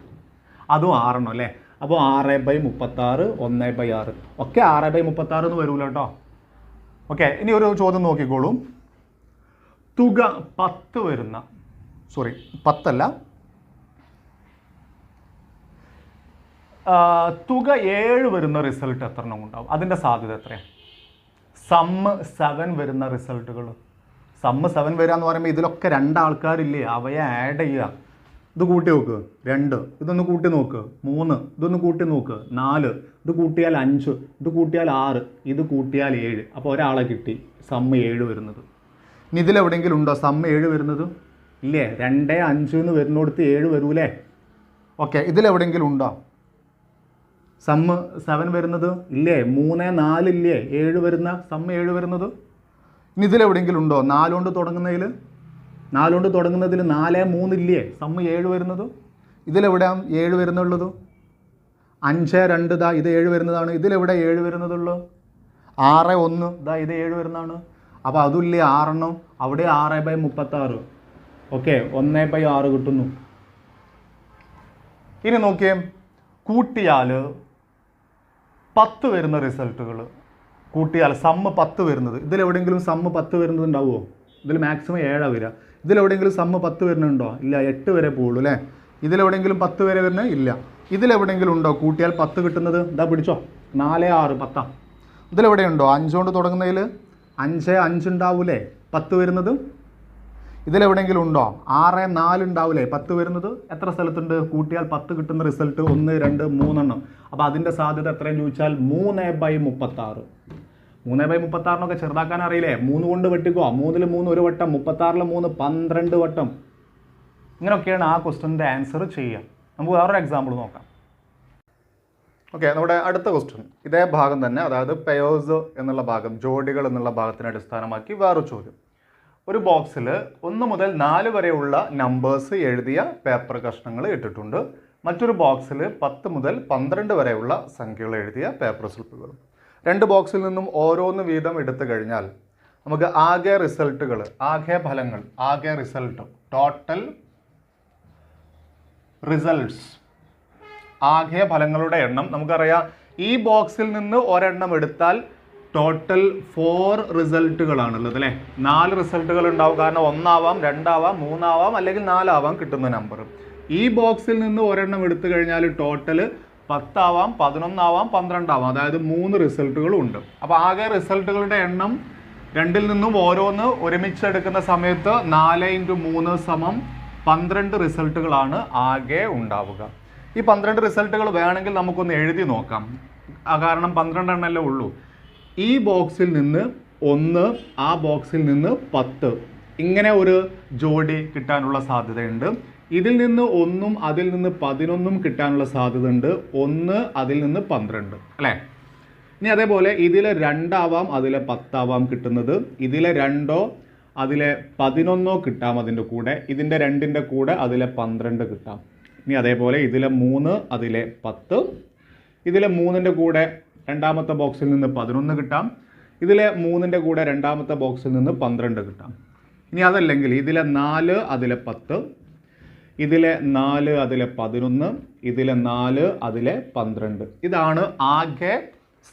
അതും 6 എണ്ണം അല്ലേ? അപ്പോൾ 6/36 1/6 ഒക്കെ 6/36 എന്ന് വരൂല കേട്ടോ. ഓക്കെ, ഇനി ഒരു ചോദ്യം നോക്കിക്കോളൂ. തുക 10 വരുന്ന, സോറി 10 അല്ല, തുക 7 വരുന്ന റിസൾട്ട് എത്ര എണ്ണം ഉണ്ടാവും? അതിൻ്റെ സാധ്യത എത്രയാണ്? സമ്മ് 7 വരുന്ന റിസൾട്ടുകൾ. സമ്മ് 7 വരിക എന്ന് പറയുമ്പോൾ ഇതിലൊക്കെ 2 ആൾക്കാരില്ലേ, അവയെ ആഡ് ചെയ്യുക. ഇത് കൂട്ടി നോക്ക് 2, ഇതൊന്ന് കൂട്ടി നോക്ക് 3, ഇതൊന്ന് കൂട്ടി നോക്ക് 4, ഇത് കൂട്ടിയാൽ 5, ഇത് കൂട്ടിയാൽ 6, ഇത് കൂട്ടിയാൽ 7. അപ്പോൾ ഒരാളെ കിട്ടി, സമ്മ് 7 വരുന്നത്. ഇനി ഇതിലെവിടെയെങ്കിലും ഉണ്ടോ സമ്മ് 7 വരുന്നത്? ഇല്ലേ. 2 5 എന്ന് വരുന്നിടത്ത് 7 വരൂലേ? ഓക്കെ, ഇതിലെവിടെയെങ്കിലും ഉണ്ടോ സമ്മ് 7 വരുന്നത്? ഇല്ലേ. 3 4 ഇല്ലേ 7 വരുന്ന സമ്മ് 7 വരുന്നത്? ഇനി ഇതിലെവിടെയെങ്കിലും ഉണ്ടോ 4 കൊണ്ട് തുടങ്ങുന്നതിൽ? 4 കൊണ്ട് തുടങ്ങുന്നതിൽ 4 3 ഇല്ലേ സമ്മ് 7 വരുന്നത്? ഇതിലെവിടെയാണ് 7 വരുന്നുള്ളത്? 5 2 ഇതാ ഇത് 7 വരുന്നതാണ്. ഇതിലെവിടെ 7 വരുന്നതുള്ളൂ? 6 1 ഇതാ ഇത് 7 വരുന്നതാണ്. അപ്പോൾ അതുമില്ലേ 6 എണ്ണം. അവിടെ 6/36. ഓക്കെ, 1/6 കിട്ടുന്നു. ഇനി നോക്കിയേ, കൂട്ടിയാൽ 10 വരുന്ന റിസൾട്ടുകൾ, കൂട്ടിയാൽ സമ്മ് 10 വരുന്നത്. ഇതിലെവിടെയെങ്കിലും സമ്മ് 10 വരുന്നത് ഉണ്ടാവുമോ? ഇതിൽ മാക്സിമം 7 വരിക. ഇതിലെവിടെയെങ്കിലും സമ്മ് 10 വരുന്നുണ്ടോ? ഇല്ല, 8 വരെ പോകുള്ളൂ അല്ലേ. ഇതിലെവിടെയെങ്കിലും 10 വരെ വരുന്നത്? ഇല്ല. ഇതിലെവിടെയെങ്കിലും ഉണ്ടോ കൂട്ടിയാൽ 10 കിട്ടുന്നത്? ഇതാ പിടിച്ചോ, 4 6 10. ഇതിലെവിടെയുണ്ടോ 5 കൊണ്ട് തുടങ്ങുന്നതിൽ? 5 5 ഉണ്ടാവൂലേ 10 വരുന്നത്? ഇതിലെവിടെയെങ്കിലും ഉണ്ടോ 6 4 ഉണ്ടാവില്ലേ 10 വരുന്നത്? എത്ര സ്ഥലത്തുണ്ട് കൂട്ടിയാൽ 10 കിട്ടുന്ന റിസൾട്ട്? 1 2 3 എണ്ണം. അപ്പോൾ അതിൻ്റെ സാധ്യത എത്രയെന്ന് ചോദിച്ചാൽ 3/36. 3/36 ചെറുതാക്കാൻ അറിയില്ലേ? 3 കൊണ്ട് വെട്ടിക്കോ. 3-ൽ 3 ഒരു വട്ടം, 36-ൽ 3 12 വട്ടം. ഇങ്ങനെയൊക്കെയാണ് ആ ക്വസ്റ്റ്യൻ്റെ ആൻസർ ചെയ്യുക. നമുക്ക് വേറൊരു എക്സാമ്പിൾ നോക്കാം. ഓക്കെ, നമ്മുടെ അടുത്ത ക്വസ്റ്റ്യൻ ഇതേ ഭാഗം തന്നെ, അതായത് പെയേഴ്സ് എന്നുള്ള ഭാഗം, ജോഡികൾ എന്നുള്ള ഭാഗത്തിനെ അടിസ്ഥാനമാക്കി വേറൊരു ചോദ്യം. ഒരു ബോക്സിൽ 1 മുതൽ 4 വരെയുള്ള നമ്പേഴ്സ് എഴുതിയ പേപ്പർ കഷ്ണങ്ങൾ ഇട്ടിട്ടുണ്ട്. മറ്റൊരു ബോക്സിൽ 10 മുതൽ 12 വരെയുള്ള സംഖ്യകൾ എഴുതിയ പേപ്പർ സ്ലിപ്പുകളും. 2 ബോക്സിൽ നിന്നും ഓരോന്ന് വീതം എടുത്തു കഴിഞ്ഞാൽ നമുക്ക് ആകെ റിസൾട്ടുകൾ, ആകെ ഫലങ്ങൾ, ആകെ റിസൾട്ട്, ടോട്ടൽ റിസൾട്ട്സ്, ആകെ ഫലങ്ങളുടെ എണ്ണം നമുക്കറിയാം. ഈ ബോക്സിൽ നിന്ന് ഒരെണ്ണം എടുത്താൽ ടോട്ടൽ 4 റിസൾട്ടുകളാണുള്ളത് അല്ലേ. 4 റിസൾട്ടുകൾ ഉണ്ടാവും. കാരണം 1 ആവാം, 2 ആവാം, 3 ആവാം, അല്ലെങ്കിൽ 4 ആവാം കിട്ടുന്ന നമ്പർ. ഈ ബോക്സിൽ നിന്ന് ഒരെണ്ണം എടുത്തു കഴിഞ്ഞാൽ ടോട്ടൽ 10 ആവാം, 11 ആവാം, 12 ആവാം. അതായത് 3 റിസൾട്ടുകളും ഉണ്ട്. അപ്പോൾ ആകെ റിസൾട്ടുകളുടെ എണ്ണം രണ്ടിൽ നിന്നും ഓരോന്ന് ഒരുമിച്ചെടുക്കുന്ന സമയത്ത് 4 × 3 = 12 റിസൾട്ടുകളാണ് ആകെ ഉണ്ടാവുക. ഈ 12 റിസൾട്ടുകൾ വേണമെങ്കിൽ നമുക്കൊന്ന് എഴുതി നോക്കാം. കാരണം 12 എണ്ണല്ലേ ഉള്ളൂ. ഈ ബോക്സിൽ നിന്ന് 1, ആ ബോക്സിൽ നിന്ന് 10, ഇങ്ങനെ ഒരു ജോഡി കിട്ടാനുള്ള സാധ്യതയുണ്ട്. ഇതിൽ നിന്ന് 1ഉം അതിൽ നിന്ന് 11ഉം കിട്ടാനുള്ള സാധ്യത ഉണ്ട്. 1, അതിൽ നിന്ന് 12 അല്ലേ. ഇനി അതേപോലെ ഇതിലെ 2 ആവാം, അതിലെ 10 ആവാം കിട്ടുന്നത്. ഇതിലെ 2ഓ അതിലെ 11ഓ കിട്ടാം അതിൻ്റെ കൂടെ. ഇതിൻ്റെ 2ൻ്റെ കൂടെ അതിലെ 12 കിട്ടാം. ഇനി അതേപോലെ ഇതിലെ 3, അതിലെ 10, ഇതിലെ 3ൻ്റെ കൂടെ രണ്ടാമത്തെ ബോക്സിൽ നിന്ന് 11 കിട്ടാം. ഇതിലെ 3ൻ്റെ കൂടെ രണ്ടാമത്തെ ബോക്സിൽ നിന്ന് 12 കിട്ടാം. ഇനി അതല്ലെങ്കിൽ ഇതിലെ 4, അതിലെ 10, ഇതിലെ 4, അതിലെ 11, ഇതിലെ 4, അതിലെ 12. ഇതാണ് ആകെ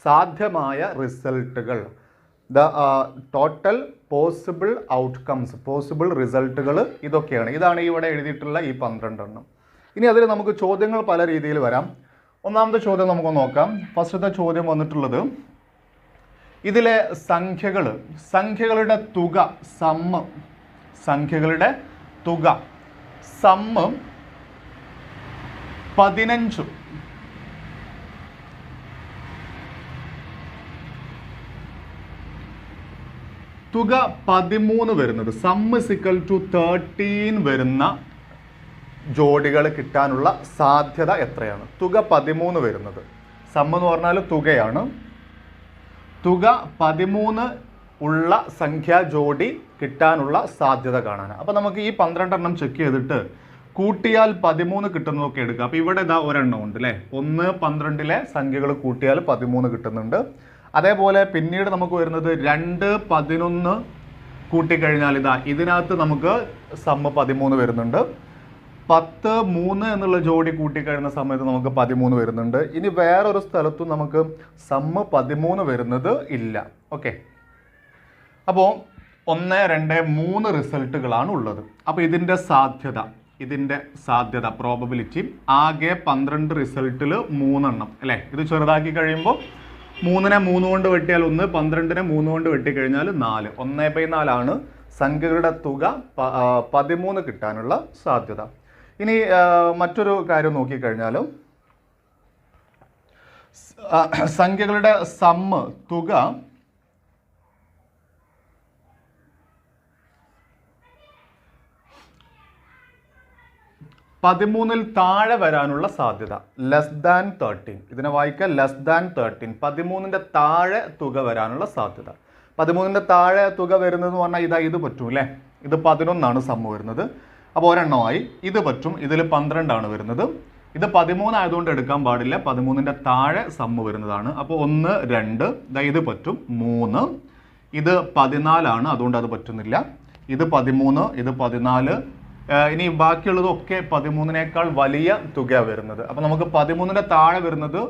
സാധ്യമായ റിസൾട്ടുകൾ. ടോട്ടൽ പോസിബിൾ ഔട്ട്കംസ്, പോസിബിൾ റിസൾട്ടുകൾ ഇതൊക്കെയാണ്. ഇതാണ് ഇവിടെ എഴുതിയിട്ടുള്ള ഈ 12 എണ്ണം. ഇനി അതിൽ നമുക്ക് ചോദ്യങ്ങൾ പല രീതിയിൽ വരാം. ഒന്നാമത്തെ ചോദ്യം നമുക്ക് നോക്കാം. ഫസ്റ്റത്തെ ചോദ്യം വന്നിട്ടുള്ളത്, ഇതിലെ സംഖ്യകളുടെ തുക, സംഖ്യകളുടെ തുക 15. തുക 13 വരുന്നത്, സം = 13 വരുന്ന ജോഡികൾ കിട്ടാനുള്ള സാധ്യത എത്രയാണ്? തുക 13 വരുന്നത്, സം എന്ന് പറഞ്ഞാൽ തുകയാണ്. തുക 13 ഉള്ള സംഖ്യാ ജോഡി കിട്ടാനുള്ള സാധ്യത കാണാൻ. അപ്പോൾ നമുക്ക് ഈ 12 എണ്ണം ചെക്ക് ചെയ്തിട്ട് കൂട്ടിയാൽ 13 കിട്ടുന്നതൊക്കെ എടുക്കുക. അപ്പോൾ ഇവിടെ ഇതാ ഒരെണ്ണം ഉണ്ട് അല്ലേ. 1, 12ലെ സംഖ്യകൾ കൂട്ടിയാൽ 13 കിട്ടുന്നുണ്ട്. അതേപോലെ പിന്നീട് നമുക്ക് വരുന്നത് 2, 11 കൂട്ടിക്കഴിഞ്ഞാൽ ഇതാ ഇതിനകത്ത് നമുക്ക് സം 13 വരുന്നുണ്ട്. 10, 3 എന്നുള്ള ജോഡി കൂട്ടിക്കഴിഞ്ഞ സമയത്ത് നമുക്ക് 13 വരുന്നുണ്ട്. ഇനി വേറൊരു സ്ഥലത്തും നമുക്ക് സം 13 വരുന്നത് ഇല്ല. ഓക്കെ, അപ്പോൾ 1, 2, 3 റിസൾട്ടുകളാണ് ഉള്ളത്. അപ്പോൾ ഇതിൻ്റെ സാധ്യത പ്രോബബിലിറ്റി ആകെ 12 റിസൾട്ടിൽ 3 എണ്ണം അല്ലേ. ഇത് ചെറുതാക്കി കഴിയുമ്പോൾ 3നെ 3 കൊണ്ട് വെട്ടിയാൽ 1, 12നെ 3 കൊണ്ട് വെട്ടിക്കഴിഞ്ഞാൽ 4. 1/4 ആണ് സംഖ്യകളുടെ തുക 13 കിട്ടാനുള്ള സാധ്യത. ഇനി മറ്റൊരു കാര്യം നോക്കിക്കഴിഞ്ഞാൽ സംഖ്യകളുടെ തുക 13ൽ താഴെ വരാനുള്ള സാധ്യത, <13. ഇതിനെ വായിക്കുക <13. 13ൻ്റെ താഴെ തുക വരാനുള്ള സാധ്യത. 13ൻ്റെ താഴെ തുക വരുന്നതെന്ന് പറഞ്ഞാൽ ഇത് പറ്റും അല്ലേ. ഇത് 11 സം വരുന്നത്. അപ്പോൾ ഒരെണ്ണമായി ഇത് പറ്റും. ഇതിൽ 12 ആണ് വരുന്നത്. ഇത് 13 ആയതുകൊണ്ട് എടുക്കാൻ പാടില്ല. 13ൻ്റെ താഴെ സം വരുന്നതാണ്. അപ്പോൾ 1, 2, ഇത് പറ്റും. 3, ഇത് 14 ആണ്, അതുകൊണ്ട് അത് പറ്റുന്നില്ല. ഇത് 13, ഇത് 14. ഇനി ബാക്കിയുള്ളതൊക്കെ 13നേക്കാൾ വലിയ തുക വരുന്നത്. അപ്പോൾ നമുക്ക് 13ൻ്റെ താഴെ വരുന്നത്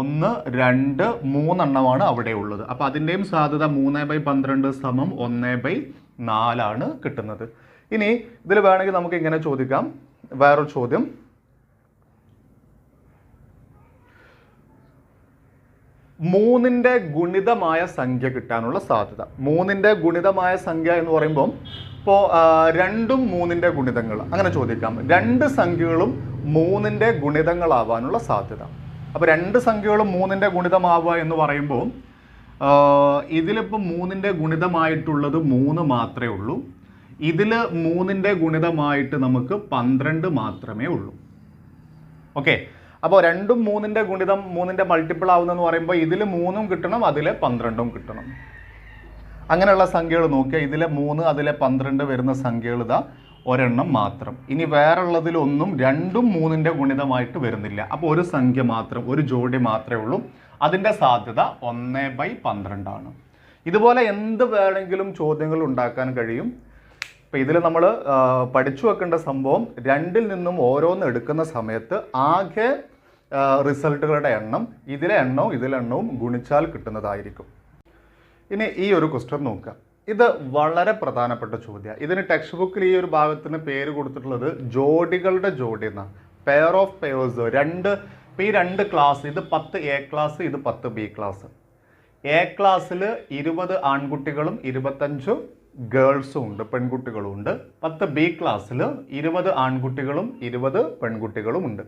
1, 2, 3 എണ്ണമാണ് അവിടെ ഉള്ളത്. അപ്പോൾ അതിൻ്റെയും സാധ്യത 3/12 = 1/4 ആണ് കിട്ടുന്നത്. ഇനി ഇതിൽ വേണമെങ്കിൽ നമുക്ക് ഇങ്ങനെ ചോദിക്കാം. വേറൊരു ചോദ്യം, മൂന്നിൻ്റെ ഗുണിതമായ സംഖ്യ കിട്ടാനുള്ള സാധ്യത. 3ൻ്റെ ഗുണിതമായ സംഖ്യ എന്ന് പറയുമ്പോൾ ഇപ്പോൾ 2ഉം 3ൻ്റെ ഗുണിതങ്ങൾ അങ്ങനെ ചോദിക്കാം. 2 സംഖ്യകളും 3ൻ്റെ ഗുണിതങ്ങളാവാനുള്ള സാധ്യത. അപ്പോൾ 2 സംഖ്യകളും 3ൻ്റെ ഗുണിതമാവുക എന്ന് പറയുമ്പോൾ ഇതിലിപ്പോൾ 3ൻ്റെ ഗുണിതമായിട്ടുള്ളത് 3 മാത്രമേ ഉള്ളൂ. ഇതിൽ 3ൻ്റെ ഗുണിതമായിട്ട് നമുക്ക് 12 മാത്രമേ ഉള്ളൂ. ഓക്കെ, അപ്പോൾ 2ഉം 3ൻ്റെ ഗുണിതം 3ൻ്റെ മൾട്ടിപ്പിൾ ആവുന്നെന്ന് പറയുമ്പോൾ ഇതിൽ 3ഉം കിട്ടണം, അതിൽ 12ഉം കിട്ടണം. അങ്ങനെയുള്ള സംഖ്യകൾ നോക്കിയാൽ ഇതിലെ 3 അതിലെ 12 വരുന്ന സംഖ്യകൾ ഇതാ ഒരെണ്ണം മാത്രം. ഇനി വേറെ ഉള്ളതിലൊന്നും 2ഉം 3ന്റെ ഗുണിതമായിട്ട് വരുന്നില്ല. അപ്പോൾ ഒരു സംഖ്യ മാത്രം, ഒരു ജോഡി മാത്രമേ ഉള്ളൂ. അതിൻ്റെ സാധ്യത 1/12 ആണ്. ഇതുപോലെ എന്ത് വേണമെങ്കിലും ചോദ്യങ്ങൾ ഉണ്ടാക്കാൻ കഴിയും. ഇപ്പം ഇതിൽ നമ്മൾ പഠിച്ചു വെക്കേണ്ട സംഭവം 2ൽ നിന്നും ഓരോന്ന് എടുക്കുന്ന സമയത്ത് ആകെ റിസൾട്ടുകളുടെ എണ്ണം ഇതിലെ എണ്ണവും ഗുണിച്ചാൽ കിട്ടുന്നതായിരിക്കും. ഇനി ഈ ഒരു ക്വസ്റ്റ്യൻ നോക്കുക. ഇത് വളരെ പ്രധാനപ്പെട്ട ചോദ്യമാണ്. ഇതിന് ടെക്സ്റ്റ് ബുക്കിൽ ഈ ഒരു ഭാഗത്തിന് പേര് കൊടുത്തിട്ടുള്ളത് ജോഡികളുടെ ജോഡി എന്നാണ്. Pair of pairs. ഈ രണ്ട് ക്ലാസ്, ഇത് 10A ക്ലാസ്, ഇത് 10B ക്ലാസ്. എ ക്ലാസ്സിൽ 20 ആൺകുട്ടികളും 25 ഗേൾസും ഉണ്ട്, പെൺകുട്ടികളും ഉണ്ട്. 10B ക്ലാസ്സിൽ 20 ആൺകുട്ടികളും 20 പെൺകുട്ടികളും ഉണ്ട്.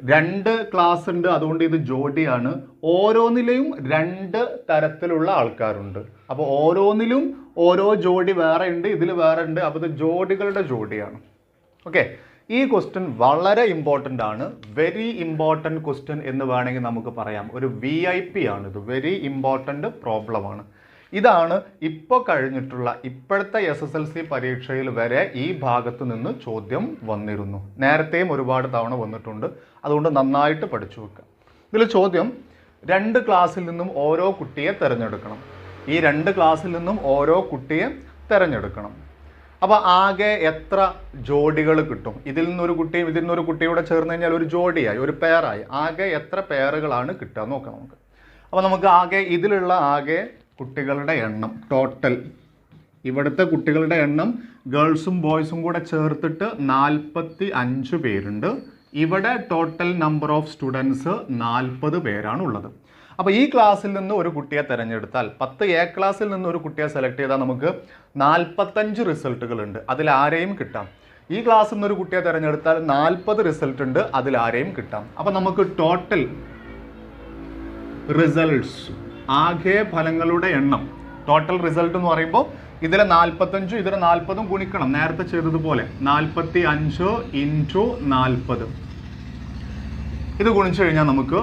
2 ക്ലാസ് ഉണ്ട്, അതുകൊണ്ട് ഇത് ജോഡിയാണ്. ഓരോന്നിലെയും 2 തരത്തിലുള്ള ആൾക്കാരുണ്ട്. അപ്പോൾ ഓരോന്നിലും ഓരോ ജോഡി വേറെ ഉണ്ട്, ഇതിൽ വേറെ ഉണ്ട്. അപ്പോൾ ഇത് ജോഡികളുടെ ജോഡിയാണ്. ഓക്കെ, ഈ ക്വസ്റ്റ്യൻ വളരെ ഇമ്പോർട്ടൻ്റ് ആണ്. വെരി ഇമ്പോർട്ടൻറ്റ് ക്വസ്റ്റ്യൻ എന്ന് വേണമെങ്കിൽ നമുക്ക് പറയാം. ഒരു VIP ആണിത്. വെരി ഇമ്പോർട്ടൻ്റ് പ്രോബ്ലമാണ്. ഇതാണ് ഇപ്പോൾ കഴിഞ്ഞിട്ടുള്ള ഇപ്പോഴത്തെ SSLC പരീക്ഷയിൽ വരെ ഈ ഭാഗത്ത് നിന്ന് ചോദ്യം വന്നിരുന്നു. നേരത്തെയും ഒരുപാട് തവണ വന്നിട്ടുണ്ട്. അതുകൊണ്ട് നന്നായിട്ട് പഠിച്ചു വെക്കുക. ഇതിൽ ചോദ്യം 2 ക്ലാസ്സിൽ നിന്നും ഓരോ കുട്ടിയെ തിരഞ്ഞെടുക്കണം. ഈ 2 ക്ലാസ്സിൽ നിന്നും ഓരോ കുട്ടിയെ തിരഞ്ഞെടുക്കണം. അപ്പോൾ ആകെ എത്ര ജോഡികൾ കിട്ടും? ഇതിൽ നിന്നൊരു കുട്ടിയും ഇതിൽ നിന്നൊരു കുട്ടിയോടെ ചേർന്ന് കഴിഞ്ഞാൽ ഒരു ജോഡിയായി, ഒരു പെയറായി. ആകെ എത്ര പെയറുകളാണ് കിട്ടുക നോക്കാം നമുക്ക്. അപ്പോൾ നമുക്ക് ഇതിലുള്ള ആകെ കുട്ടികളുടെ എണ്ണം ടോട്ടൽ, ഇവിടുത്തെ കുട്ടികളുടെ എണ്ണം ഗേൾസും ബോയ്സും കൂടെ ചേർത്തിട്ട് 45 പേരുണ്ട്. ഇവിടെ ടോട്ടൽ നമ്പർ ഓഫ് സ്റ്റുഡൻസ് 40 പേരാണ് ഉള്ളത്. അപ്പോൾ ഈ ക്ലാസ്സിൽ നിന്ന് ഒരു കുട്ടിയെ തിരഞ്ഞെടുത്താൽ, 10A ക്ലാസ്സിൽ നിന്ന് ഒരു കുട്ടിയെ സെലക്ട് ചെയ്താൽ നമുക്ക് 45 റിസൾട്ടുകൾ ഉണ്ട്, അതിൽ ആരെയും കിട്ടാം. ഈ ക്ലാസ്സിൽ നിന്ന് ഒരു കുട്ടിയെ തിരഞ്ഞെടുത്താൽ 40 റിസൾട്ട് ഉണ്ട്, അതിൽ ആരെയും കിട്ടാം. അപ്പോൾ നമുക്ക് ടോട്ടൽ റിസൾട്ട്സ്, ആകെ ഫലങ്ങളുടെ എണ്ണം, ടോട്ടൽ റിസൾട്ട് എന്ന് പറയുമ്പോൾ ഇതിലെ 45 ഇതിലെ 40 ഗുണിക്കണം, നേരത്തെ ചെയ്തതുപോലെ 45 × 40. ഇത് ഗുണിച്ചു കഴിഞ്ഞാൽ നമുക്ക്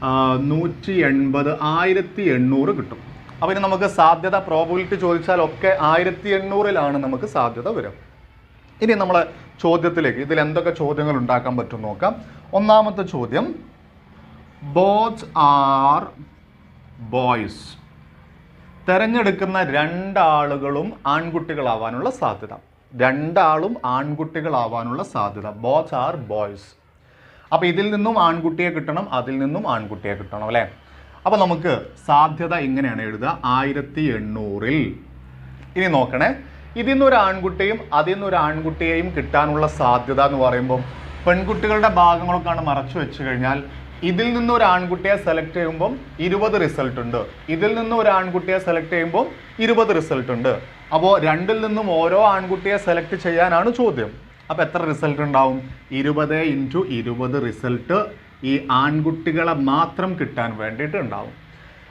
180, 1800 കിട്ടും. അപ്പോൾ ഇനി നമുക്ക് സാധ്യത, പ്രോബബിലിറ്റി ചോദിച്ചാൽ ഒക്കെ 1800-ലാണ് നമുക്ക് സാധ്യത വരും. ഇനി നമ്മളെ ചോദ്യത്തിലേക്ക്, ഇതിൽ എന്തൊക്കെ ചോദ്യങ്ങൾ ഉണ്ടാക്കാൻ പറ്റും നോക്കാം. ഒന്നാമത്തെ ചോദ്യം, ബോത്ത് ആർ ബോയ്സ്. തിരഞ്ഞെടുക്കുന്ന 2 ആളുകളും ആൺകുട്ടികളാവാനുള്ള സാധ്യത. 2 ആളും ആൺകുട്ടികളാവാനുള്ള സാധ്യത. Both are boys. അപ്പോൾ ഇതിൽ നിന്നും ആൺകുട്ടിയെ കിട്ടണം, അതിൽ നിന്നും ആൺകുട്ടിയെ കിട്ടണം അല്ലേ? അപ്പോൾ നമുക്ക് സാധ്യത ഇങ്ങനെയാണ് എഴുതുക, 1800-ൽ. ഇനി നോക്കണേ, ഇതിൽ നിന്നൊരു ആൺകുട്ടിയും അതിൽ നിന്നൊരു ആൺകുട്ടിയെയും കിട്ടാനുള്ള സാധ്യത എന്ന് പറയുമ്പോൾ പെൺകുട്ടികളുടെ ഭാഗങ്ങളൊക്കെയാണ് മറച്ചു വെച്ച് കഴിഞ്ഞാൽ ഇതിൽ നിന്ന് ഒരു ആൺകുട്ടിയെ സെലക്ട് ചെയ്യുമ്പോൾ 20 റിസൾട്ട് ഉണ്ട്, ഇതിൽ നിന്ന് ഒരു ആൺകുട്ടിയെ സെലക്ട് ചെയ്യുമ്പോൾ 20 റിസൾട്ട് ഉണ്ട്. അപ്പോൾ 2-ൽ നിന്നും ഓരോ ആൺകുട്ടിയെ സെലക്ട് ചെയ്യാനാണ് ചോദ്യം. അപ്പോൾ എത്ര റിസൾട്ട് ഉണ്ടാവും? 20 × 20 റിസൾട്ട് ഈ ആൺകുട്ടികളെ മാത്രം കിട്ടാൻ വേണ്ടിയിട്ട് ഉണ്ടാവും.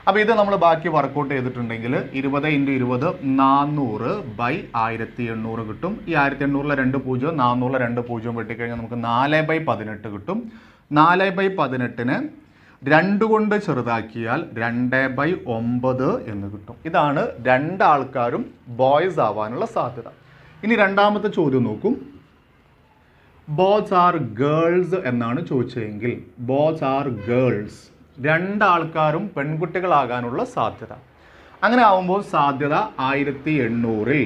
അപ്പോൾ ഇത് നമ്മൾ ബാക്കി വർക്കൗട്ട് ചെയ്തിട്ടുണ്ടെങ്കിൽ 20 × 20 400/1800 കിട്ടും. ഈ 1800-ലെ 2 0, 400-ലെ 2 0 വെട്ടിക്കഴിഞ്ഞാൽ നമുക്ക് 4/18 കിട്ടും. 4/18-നെ 2 കൊണ്ട് ചെറുതാക്കിയാൽ 2/9 എന്ന് കിട്ടും. ഇതാണ് 2 ആൾക്കാരും ബോയ്സ് ആവാനുള്ള സാധ്യത. ഇനി രണ്ടാമത്തെ ചോദ്യം നോക്കും. ബോയ്സ് ആർ ഗേൾസ് എന്നാണ് ചോദിച്ചതെങ്കിൽ, ബോയ്സ് ആർ ഗേൾസ്, 2 ആൾക്കാരും പെൺകുട്ടികളാകാനുള്ള സാധ്യത. അങ്ങനെ ആവുമ്പോൾ സാധ്യത 1800-ൽ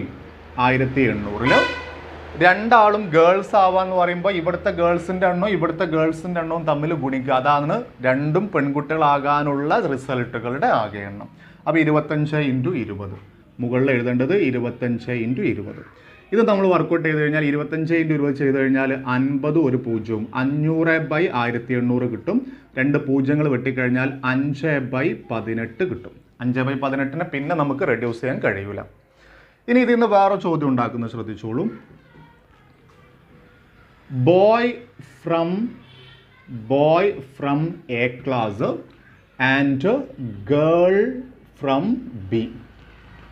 2 ആളും ഗേൾസ് ആവാന്ന് പറയുമ്പോൾ ഇവിടുത്തെ ഗേൾസിൻ്റെ എണ്ണവും ഇവിടുത്തെ ഗേൾസിൻ്റെ എണ്ണവും തമ്മിൽ ഗുണിക്കുക. അതാണ് 2ഉം പെൺകുട്ടികളാകാനുള്ള റിസൾട്ടുകളുടെ ആകെ എണ്ണം. അപ്പോൾ 25 × 20, മുകളിൽ എഴുതേണ്ടത് 25 × 20. ഇത് നമ്മൾ വർക്കൗട്ട് ചെയ്ത് കഴിഞ്ഞാൽ 25 × 20 ചെയ്ത് കഴിഞ്ഞാൽ 50 ഒരു 0, 500/1800 കിട്ടും. 2 പൂജ്യങ്ങൾ വെട്ടിക്കഴിഞ്ഞാൽ 5/18 കിട്ടും. 5/18-നെ പിന്നെ നമുക്ക് റെഡ്യൂസ് ചെയ്യാൻ കഴിയില്ല. ഇനി ഇതിൽ നിന്ന് വേറെ ചോദ്യം ഉണ്ടാക്കുന്നത് ശ്രദ്ധിച്ചോളൂ. Boy from A class and girl from B.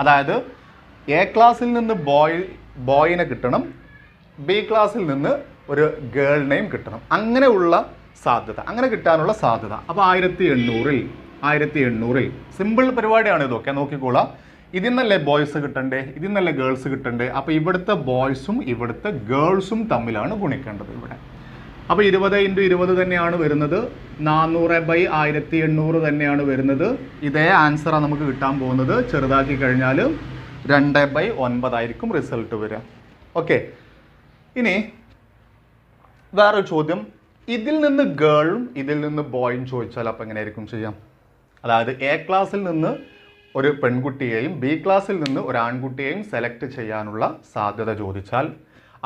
അതായത് A ക്ലാസ്സിൽ നിന്ന് ബോയിനെ കിട്ടണം, B ക്ലാസ്സിൽ നിന്ന് ഒരു ഗേളിനെയും കിട്ടണം. അങ്ങനെയുള്ള സാധ്യത, അങ്ങനെ കിട്ടാനുള്ള സാധ്യത. അപ്പോൾ 1800-ൽ സിമ്പിൾ പരിപാടിയാണ് ഇതൊക്കെ. നോക്കിക്കോളാം, ഇതിൽ നിന്നല്ലേ ബോയ്സ് കിട്ടണ്ടേ, ഇതിൽ നിന്നല്ലേ ഗേൾസ് കിട്ടണ്ടേ. അപ്പോൾ ഇവിടുത്തെ ബോയ്സും ഇവിടുത്തെ ഗേൾസും തമ്മിലാണ് ഗുണിക്കേണ്ടത് ഇവിടെ. അപ്പോൾ 20 × 20 തന്നെയാണ് വരുന്നത്, 400/1800 തന്നെയാണ് വരുന്നത്. ഇതേ ആൻസറാണ് നമുക്ക് കിട്ടാൻ പോകുന്നത്. ചെറുതാക്കി കഴിഞ്ഞാൽ 2/9 ആയിരിക്കും റിസൾട്ട് വരിക. ഓക്കെ, ഇനി വേറൊരു ചോദ്യം, ഇതിൽ നിന്ന് ഗേളും ഇതിൽ നിന്ന് ബോയും ചോദിച്ചാൽ അപ്പോൾ എങ്ങനെയായിരിക്കും ചെയ്യാം? അതായത് എ ക്ലാസ്സിൽ നിന്ന് ഒരു പെൺകുട്ടിയെയും ബി ക്ലാസ്സിൽ നിന്ന് ഒരു ആൺകുട്ടിയെയും സെലക്ട് ചെയ്യാനുള്ള സാധ്യത ചോദിച്ചാൽ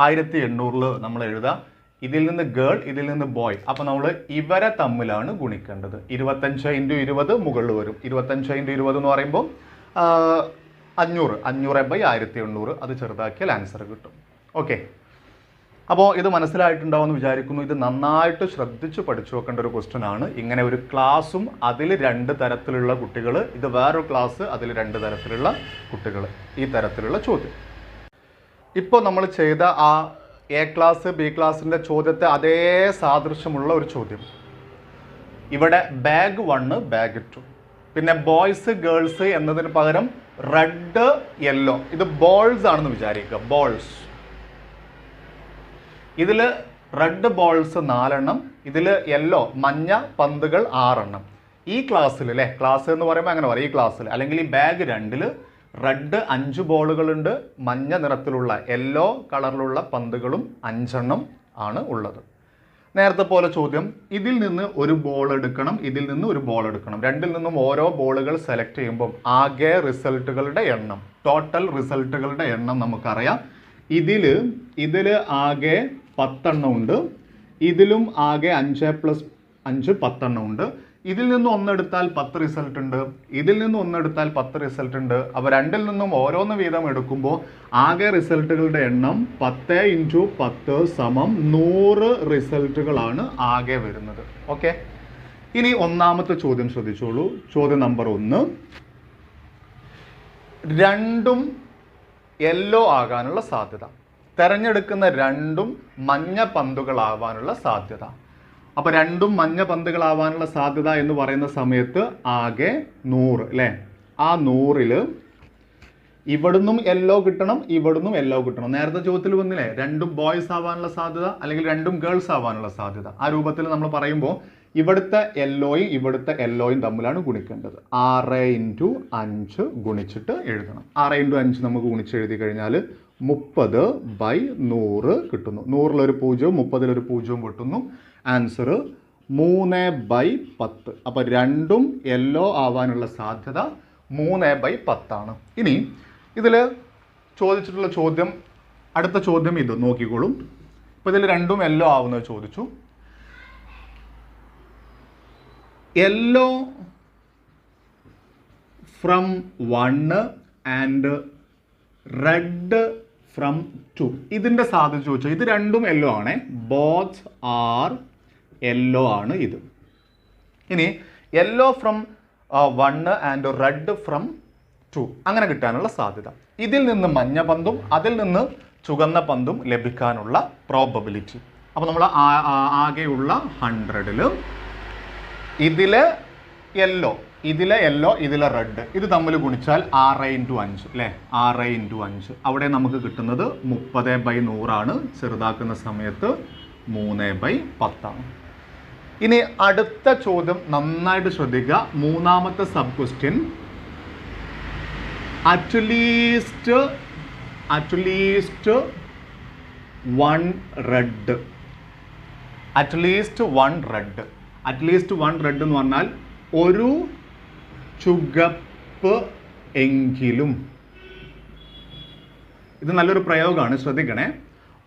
1800 നമ്മൾ എഴുതാം. ഇതിൽ നിന്ന് ഗേൾ, ഇതിൽ നിന്ന് ബോയ്. അപ്പോൾ നമ്മൾ ഇവരെ തമ്മിലാണ് ഗുണിക്കേണ്ടത്. 25 × 20 മുകളിൽ വരും. 25 × 20 എന്ന് പറയുമ്പോൾ 500, 500/1800. അത് ചെറുതാക്കിയാൽ ആൻസർ കിട്ടും. ഓക്കെ, അപ്പോൾ ഇത് മനസ്സിലായിട്ടുണ്ടാവുമെന്ന് വിചാരിക്കുന്നു. ഇത് നന്നായിട്ട് ശ്രദ്ധിച്ച് പഠിച്ചു വെക്കേണ്ട ഒരു ക്വസ്റ്റ്യൻ ആണ്. ഇങ്ങനെ ഒരു ക്ലാസ്സും അതിൽ 2 തരത്തിലുള്ള കുട്ടികൾ, ഇത് വേറൊരു ക്ലാസ്, അതിൽ 2 തരത്തിലുള്ള കുട്ടികൾ, ഈ തരത്തിലുള്ള ചോദ്യം. ഇപ്പോൾ നമ്മൾ ചെയ്ത ആ എ ക്ലാസ് ബി ക്ലാസ്സിൻ്റെ ചോദ്യത്തെ അതേ സാദൃശ്യമുള്ള ഒരു ചോദ്യം. ഇവിടെ ബാഗ് 1 ബാഗ് 2, പിന്നെ ബോയ്സ് ഗേൾസ് എന്നതിന് പകരം റെഡ് യെല്ലോ, ഇത് ബോൾസ് ആണെന്ന് വിചാരിക്കുക. ബോൾസ്, ഇതിൽ റെഡ് ബോൾസ് 4 എണ്ണം, ഇതിൽ യെല്ലോ മഞ്ഞ പന്തുകൾ 6 എണ്ണം. ഈ ക്ലാസ്സിൽ അല്ലേ, ക്ലാസ് എന്ന് പറയുമ്പോൾ അങ്ങനെ പറയും, ഈ ക്ലാസ്സിൽ അല്ലെങ്കിൽ ഈ ബാഗ് 2-ൽ റെഡ് 5 ബോളുകളുണ്ട്, മഞ്ഞ നിറത്തിലുള്ള യെല്ലോ കളറിലുള്ള പന്തുകളും 5 എണ്ണം ആണ് ഉള്ളത്. നേരത്തെ പോലെ ചോദ്യം, ഇതിൽ നിന്ന് ഒരു ബോൾ എടുക്കണം, ഇതിൽ നിന്ന് ഒരു ബോൾ എടുക്കണം. 2-ൽ നിന്നും ഓരോ ബോളുകൾ സെലക്ട് ചെയ്യുമ്പോൾ ആകെ റിസൾട്ടുകളുടെ എണ്ണം, ടോട്ടൽ റിസൾട്ടുകളുടെ എണ്ണം നമുക്കറിയാം. ഇതിൽ ആകെ 10 എണ്ണം ഉണ്ട്, ഇതിലും ആകെ 5 + 5 10 എണ്ണം ഉണ്ട്. ഇതിൽ നിന്ന് ഒന്നെടുത്താൽ 10 റിസൾട്ട് ഉണ്ട്, ഇതിൽ നിന്ന് ഒന്നെടുത്താൽ 10 റിസൾട്ട് ഉണ്ട്. അപ്പോൾ 2-ൽ നിന്നും ഓരോന്ന് വീതം എടുക്കുമ്പോൾ ആകെ റിസൾട്ടുകളുടെ എണ്ണം 10 × 10 = 100 റിസൾട്ടുകളാണ് ആകെ വരുന്നത്. ഓക്കെ, ഇനി ഒന്നാമത്തെ ചോദ്യം ശ്രദ്ധിച്ചോളൂ. ചോദ്യം നമ്പർ 1, രണ്ടും യെല്ലോ ആകാനുള്ള സാധ്യത, തിരഞ്ഞെടുക്കുന്ന 2ഉം മഞ്ഞ പന്തുകളാവാനുള്ള സാധ്യത. അപ്പോൾ 2ഉം മഞ്ഞ പന്തുകളാവാനുള്ള സാധ്യത എന്ന് പറയുന്ന സമയത്ത് ആകെ 100 അല്ലേ. ആ 100-ൽ ഇവിടുന്നും യെല്ലോ കിട്ടണം, ഇവിടുന്നും യെല്ലോ കിട്ടണം. നേരത്തെ ചോദ്യത്തിൽ വന്നില്ലേ, 2ഉം ബോയ്സ് ആവാനുള്ള സാധ്യത അല്ലെങ്കിൽ 2ഉം ഗേൾസ് ആവാനുള്ള സാധ്യത. ആ രൂപത്തിൽ നമ്മൾ പറയുമ്പോൾ ഇവിടുത്തെ യെല്ലോയും ഇവിടുത്തെ യെല്ലോയും തമ്മിലാണ് ഗുണിക്കേണ്ടത്. 6 × 5 ഗുണിച്ചിട്ട് എഴുതണം. 6 × 5 നമുക്ക് ഗുണിച്ച് എഴുതി കഴിഞ്ഞാൽ 30/100 കിട്ടുന്നു. 100-ലൊരു 0, 30-ലൊരു 0 കിട്ടുന്നു. ആൻസർ 3/10. അപ്പോൾ 2ഉം യെല്ലോ ആവാനുള്ള സാധ്യത 3/10 ആണ്. ഇനി ഇതിൽ ചോദിച്ചിട്ടുള്ള ചോദ്യം, അടുത്ത ചോദ്യം ഇത് നോക്കിക്കോളും. ഇപ്പോൾ ഇതിൽ 2ഉം യെല്ലോ ആവുന്നത് ചോദിച്ചു. Yellow from 1 and red from 2, ഇതിൻ്റെ സാധ്യത ചോദിച്ചു. ഇത് 2ഉം യെല്ലോ ആണ്, ബോത്ത് ആർ യെല്ലോ ആണ് ഇത്. ഇനി yellow from 1 and red from 2 അങ്ങനെ കിട്ടാനുള്ള സാധ്യത. ഇതിൽ നിന്ന് മഞ്ഞ പന്തും അതിൽ നിന്ന് ചുവന്ന പന്തും ലഭിക്കാനുള്ള പ്രോബബിലിറ്റി. അപ്പോൾ നമ്മൾ ആകെയുള്ള 100-ൽ ഇതിലെ യെല്ലോ, ഇതിലെ റെഡ്, ഇത് തമ്മിൽ ഗുണിച്ചാൽ 6 × 5 അല്ലേ. 6 × 5 അവിടെ നമുക്ക് കിട്ടുന്നത് 30/100 ആണ്. ചെറുതാക്കുന്ന സമയത്ത് 3/10 ആണ്. ഇനി അടുത്ത ചോദ്യം നന്നായിട്ട് ശ്രദ്ധിക്കുക. മൂന്നാമത്തെ sub question, at least 1 red. At least 1 red എന്ന് പറഞ്ഞാൽ ഒരു ചുവപ്പ് എങ്കിലും. ഇത് നല്ലൊരു പ്രയോഗമാണ്, ശ്രദ്ധിക്കണേ.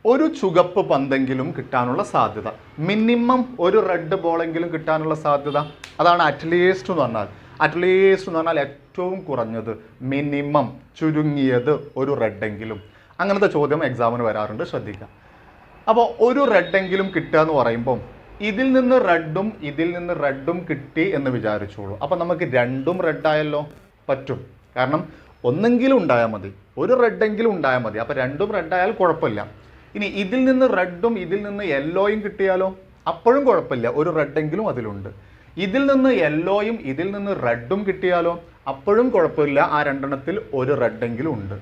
ഒരു ചുവപ്പ് പന്തെങ്കിലും കിട്ടാനുള്ള സാധ്യത, മിനിമം ഒരു റെഡ് ബോളെങ്കിലും കിട്ടാനുള്ള സാധ്യത, അതാണ് അറ്റ്ലീസ്റ്റ് എന്ന് പറഞ്ഞാൽ. അറ്റ്ലീസ്റ്റ് എന്ന് പറഞ്ഞാൽ ഏറ്റവും കുറഞ്ഞത്, മിനിമം ചുരുങ്ങിയത് ഒരു റെഡെങ്കിലും. അങ്ങനത്തെ ചോദ്യം എക്സാമിന് വരാറുണ്ട്, ശ്രദ്ധിക്കുക. അപ്പോൾ ഒരു റെഡെങ്കിലും കിട്ടുക എന്ന് പറയുമ്പം ഇതിൽ നിന്ന് റെഡും ഇതിൽ നിന്ന് റെഡും കിട്ടി എന്ന് വിചാരിച്ചോളൂ. അപ്പം നമുക്ക് 2ഉം റെഡായല്ലോ, പറ്റും. കാരണം ഒന്നെങ്കിലും ഉണ്ടായാൽ മതി, ഒരു റെഡെങ്കിലും ഉണ്ടായാൽ മതി. അപ്പോൾ 2ഉം റെഡായാൽ കുഴപ്പമില്ല. ഇനി ഇതിൽ നിന്ന് റെഡും ഇതിൽ നിന്ന് യെല്ലോയും കിട്ടിയാലോ, അപ്പോഴും കുഴപ്പമില്ല, ഒരു റെഡെങ്കിലും അതിലുണ്ട്. ഇതിൽ നിന്ന് യെല്ലോയും ഇതിൽ നിന്ന് റെഡും കിട്ടിയാലോ, അപ്പോഴും കുഴപ്പമില്ല, ആ രണ്ടെണ്ണത്തിൽ ഒരു റെഡെങ്കിലും ഉണ്ട്.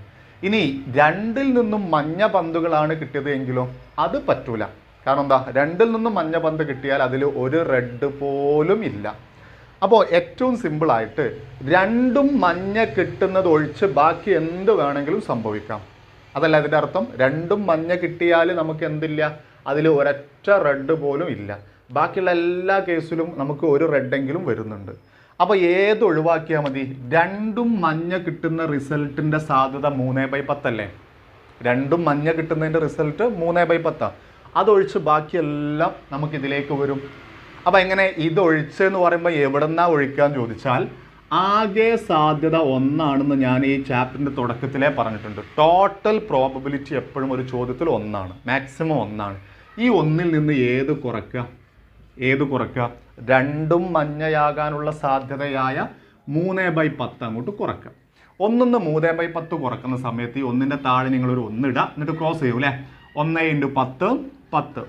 ഇനി രണ്ടിൽ നിന്നും മഞ്ഞ പന്തുകളാണ് കിട്ടിയത് എങ്കിലോ അത് പറ്റൂല. കാരണം എന്താ, രണ്ടിൽ നിന്നും മഞ്ഞ പന്ത് കിട്ടിയാൽ അതിൽ ഒരു റെഡ് പോലും ഇല്ല. അപ്പോൾ ഏറ്റവും സിമ്പിളായിട്ട് രണ്ടും മഞ്ഞ കിട്ടുന്നത് ഒഴിച്ച് ബാക്കി എന്ത് വേണമെങ്കിലും സംഭവിക്കാം. അതല്ല അതിൻ്റെ അർത്ഥം. രണ്ടും മഞ്ഞ കിട്ടിയാൽ നമുക്ക് എന്തില്ല, അതിൽ ഒരൊറ്റ റെഡ് പോലും ഇല്ല. ബാക്കിയുള്ള എല്ലാ കേസിലും നമുക്ക് ഒരു റെഡെങ്കിലും വരുന്നുണ്ട്. അപ്പോൾ ഏത് ഒഴിവാക്കിയാൽ മതി? രണ്ടും മഞ്ഞ കിട്ടുന്ന റിസൾട്ടിൻ്റെ സാധ്യത 3/10 അല്ലേ? രണ്ടും മഞ്ഞ കിട്ടുന്നതിൻ്റെ റിസൾട്ട് 3/10. അതൊഴിച്ച് ബാക്കിയെല്ലാം നമുക്കിതിലേക്ക് വരും. അപ്പോൾ എങ്ങനെ ഇതൊഴിച്ചെന്ന് പറയുമ്പോൾ എവിടെന്നാ ഒഴിക്കാൻ ചോദിച്ചാൽ, ആകെ സാധ്യത 1 ഞാൻ ഈ ചാപ്റ്ററിൻ്റെ തുടക്കത്തിലേ പറഞ്ഞിട്ടുണ്ട്. ടോട്ടൽ പ്രോബബിലിറ്റി എപ്പോഴും ഒരു ചോദ്യത്തിൽ 1, മാക്സിമം 1. ഈ 1ൽ നിന്ന് ഏത് കുറയ്ക്കുക? രണ്ടും മഞ്ഞയാകാനുള്ള സാധ്യതയായ 3/10 അങ്ങോട്ട് കുറയ്ക്കുക. 1 3/10 കുറക്കുന്ന സമയത്ത് ഈ 1ൻ്റെ താഴെ നിങ്ങളൊരു 1 ഇടുക, എന്നിട്ട് ക്രോസ് ചെയ്യൂ അല്ലേ? 1 × 10 10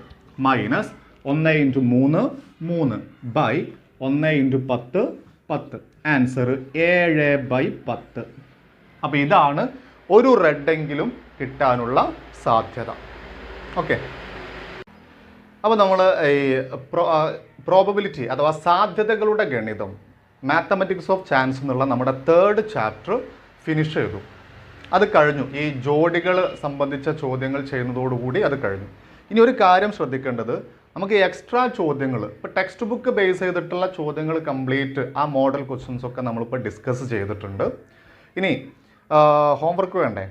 മൈനസ് 1 × 3 3 ബൈ 1 × 10 10. ആൻസർ 7/10. അപ്പോൾ ഇതാണ് ഒരു റെഡെങ്കിലും കിട്ടാനുള്ള സാധ്യത. ഓക്കെ, അപ്പോൾ നമ്മൾ ഈ പ്രോബബിലിറ്റി അഥവാ സാധ്യതകളുടെ ഗണിതം, മാത്തമാറ്റിക്സ് ഓഫ് ചാൻസ് എന്നുള്ള നമ്മുടെ 3rd ചാപ്റ്റർ ഫിനിഷ് ചെയ്തു. അത് കഴിഞ്ഞു. ഈ ജോഡികൾ സംബന്ധിച്ച ചോദ്യങ്ങൾ ചെയ്യുന്നതോടുകൂടി അത് കഴിഞ്ഞു. ഇനി ഒരു കാര്യം ശ്രദ്ധിക്കേണ്ടത്, നമുക്ക് എക്സ്ട്രാ ചോദ്യങ്ങൾ, ഇപ്പോൾ ടെക്സ്റ്റ് ബുക്ക് ബേസ് ചെയ്തിട്ടുള്ള ചോദ്യങ്ങൾ കംപ്ലീറ്റ് ആ മോഡൽ ക്വസ്റ്റ്യൻസ് ഒക്കെ നമ്മളിപ്പോൾ ഡിസ്കസ് ചെയ്തിട്ടുണ്ട്. ഇനി ഹോംവർക്ക് വേണ്ടേ?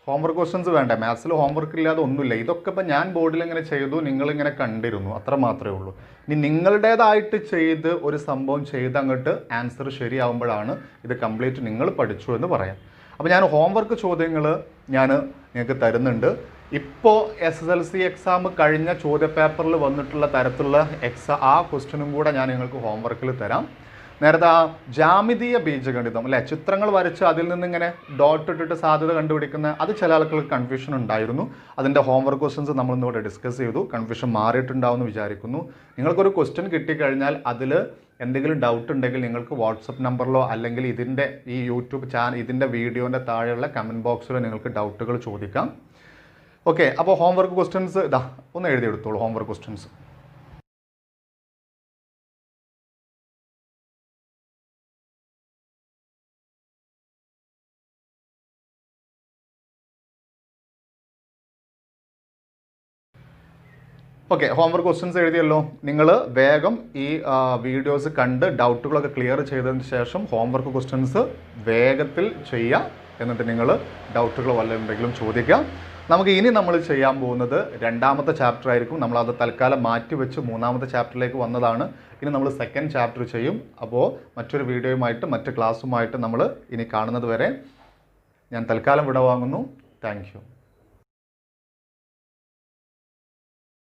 ഹോംവർക്ക് ക്വസ്റ്റ്യൻസ് വേണ്ടേ? മാത്സിൽ ഹോംവർക്ക് ഇല്ലാതെ ഒന്നുമില്ല. ഇതൊക്കെ ഇപ്പോൾ ഞാൻ ബോർഡിൽ ഇങ്ങനെ ചെയ്തു, നിങ്ങളിങ്ങനെ കണ്ടിരുന്നു, അത്ര മാത്രമേ ഉള്ളൂ. ഇനി നിങ്ങളുടേതായിട്ട് ചെയ്ത് ഒരു സംഭവം ചെയ്ത് അങ്ങോട്ട് ആൻസർ ശരിയാവുമ്പോഴാണ് ഇത് കംപ്ലീറ്റ് നിങ്ങൾ പഠിച്ചു എന്ന് പറയാം. അപ്പോൾ ഞാൻ ഹോംവർക്ക് ചോദ്യങ്ങൾ ഞാൻ നിങ്ങൾക്ക് തരുന്നുണ്ട്. ഇപ്പോൾ SSLC എക്സാം കഴിഞ്ഞ ചോദ്യപേപ്പറിൽ വന്നിട്ടുള്ള തരത്തിലുള്ള ആ ക്വസ്റ്റ്യനും കൂടെ ഞാൻ നിങ്ങൾക്ക് ഹോംവർക്കിൽ തരാം. നേരത്തെ ആ ജാമിതീയ ബീജഗണിതം അല്ലേ, ചിത്രങ്ങൾ വരച്ച് അതിൽ നിന്നിങ്ങനെ ഡോട്ട് ഇട്ടിട്ട് സാധ്യത കണ്ടുപിടിക്കുന്ന, അത് ചില ആൾക്കാർക്ക് കൺഫ്യൂഷൻ ഉണ്ടായിരുന്നു. അതിൻ്റെ ഹോംവർക്ക് ക്വസ്റ്റ്യൻസ് നമ്മളിന്നിവിടെ ഡിസ്കസ് ചെയ്തു. കൺഫ്യൂഷൻ മാറിയിട്ടുണ്ടാവുമെന്ന് വിചാരിക്കുന്നു. നിങ്ങൾക്കൊരു ക്വസ്റ്റ്യൻ കിട്ടിക്കഴിഞ്ഞാൽ അതിൽ എന്തെങ്കിലും ഡൗട്ട് ഉണ്ടെങ്കിൽ നിങ്ങൾക്ക് വാട്സപ്പ് നമ്പറിലോ അല്ലെങ്കിൽ ഇതിൻ്റെ ഈ യൂട്യൂബ് ചാനൽ ഇതിൻ്റെ വീഡിയോൻ്റെ താഴെയുള്ള കമൻറ്റ് ബോക്സിലോ നിങ്ങൾക്ക് ഡൗട്ടുകൾ ചോദിക്കാം. ഓക്കെ, അപ്പോൾ ഹോംവർക്ക് ക്വസ്റ്റ്യൻസ് ഇതാ ഒന്ന് എഴുതിയെടുത്തോളൂ. Homework questions okay, homework questions എഴുതിയല്ലോ. നിങ്ങൾ വേഗം ഈ വീഡിയോസ് കണ്ട് ഡൗട്ടുകളൊക്കെ ക്ലിയർ ചെയ്തതിന് ശേഷം ഹോംവർക്ക് ക്വസ്റ്റ്യൻസ് വേഗത്തിൽ ചെയ്യുക. എന്നിട്ട് നിങ്ങൾ ഡൗട്ടുകൾ വല്ലതുണ്ടെങ്കിലും ചോദിക്കുക. നമുക്ക് ഇനി നമ്മൾ ചെയ്യാൻ പോകുന്നത് 2ാമത്തെ ചാപ്റ്റർ ആയിരിക്കും. നമ്മളത് തൽക്കാലം മാറ്റി വെച്ച് 3ാമത്തെ ചാപ്റ്ററിലേക്ക് വന്നതാണ്. ഇനി നമ്മൾ 2nd ചാപ്റ്റർ ചെയ്യും. അപ്പോൾ മറ്റൊരു വീഡിയോയുമായിട്ട് മറ്റ് ക്ലാസ്സുമായിട്ട് നമ്മൾ ഇനി കാണുന്നത് വരെ ഞാൻ തൽക്കാലം വിടവാങ്ങുന്നു. Thank you.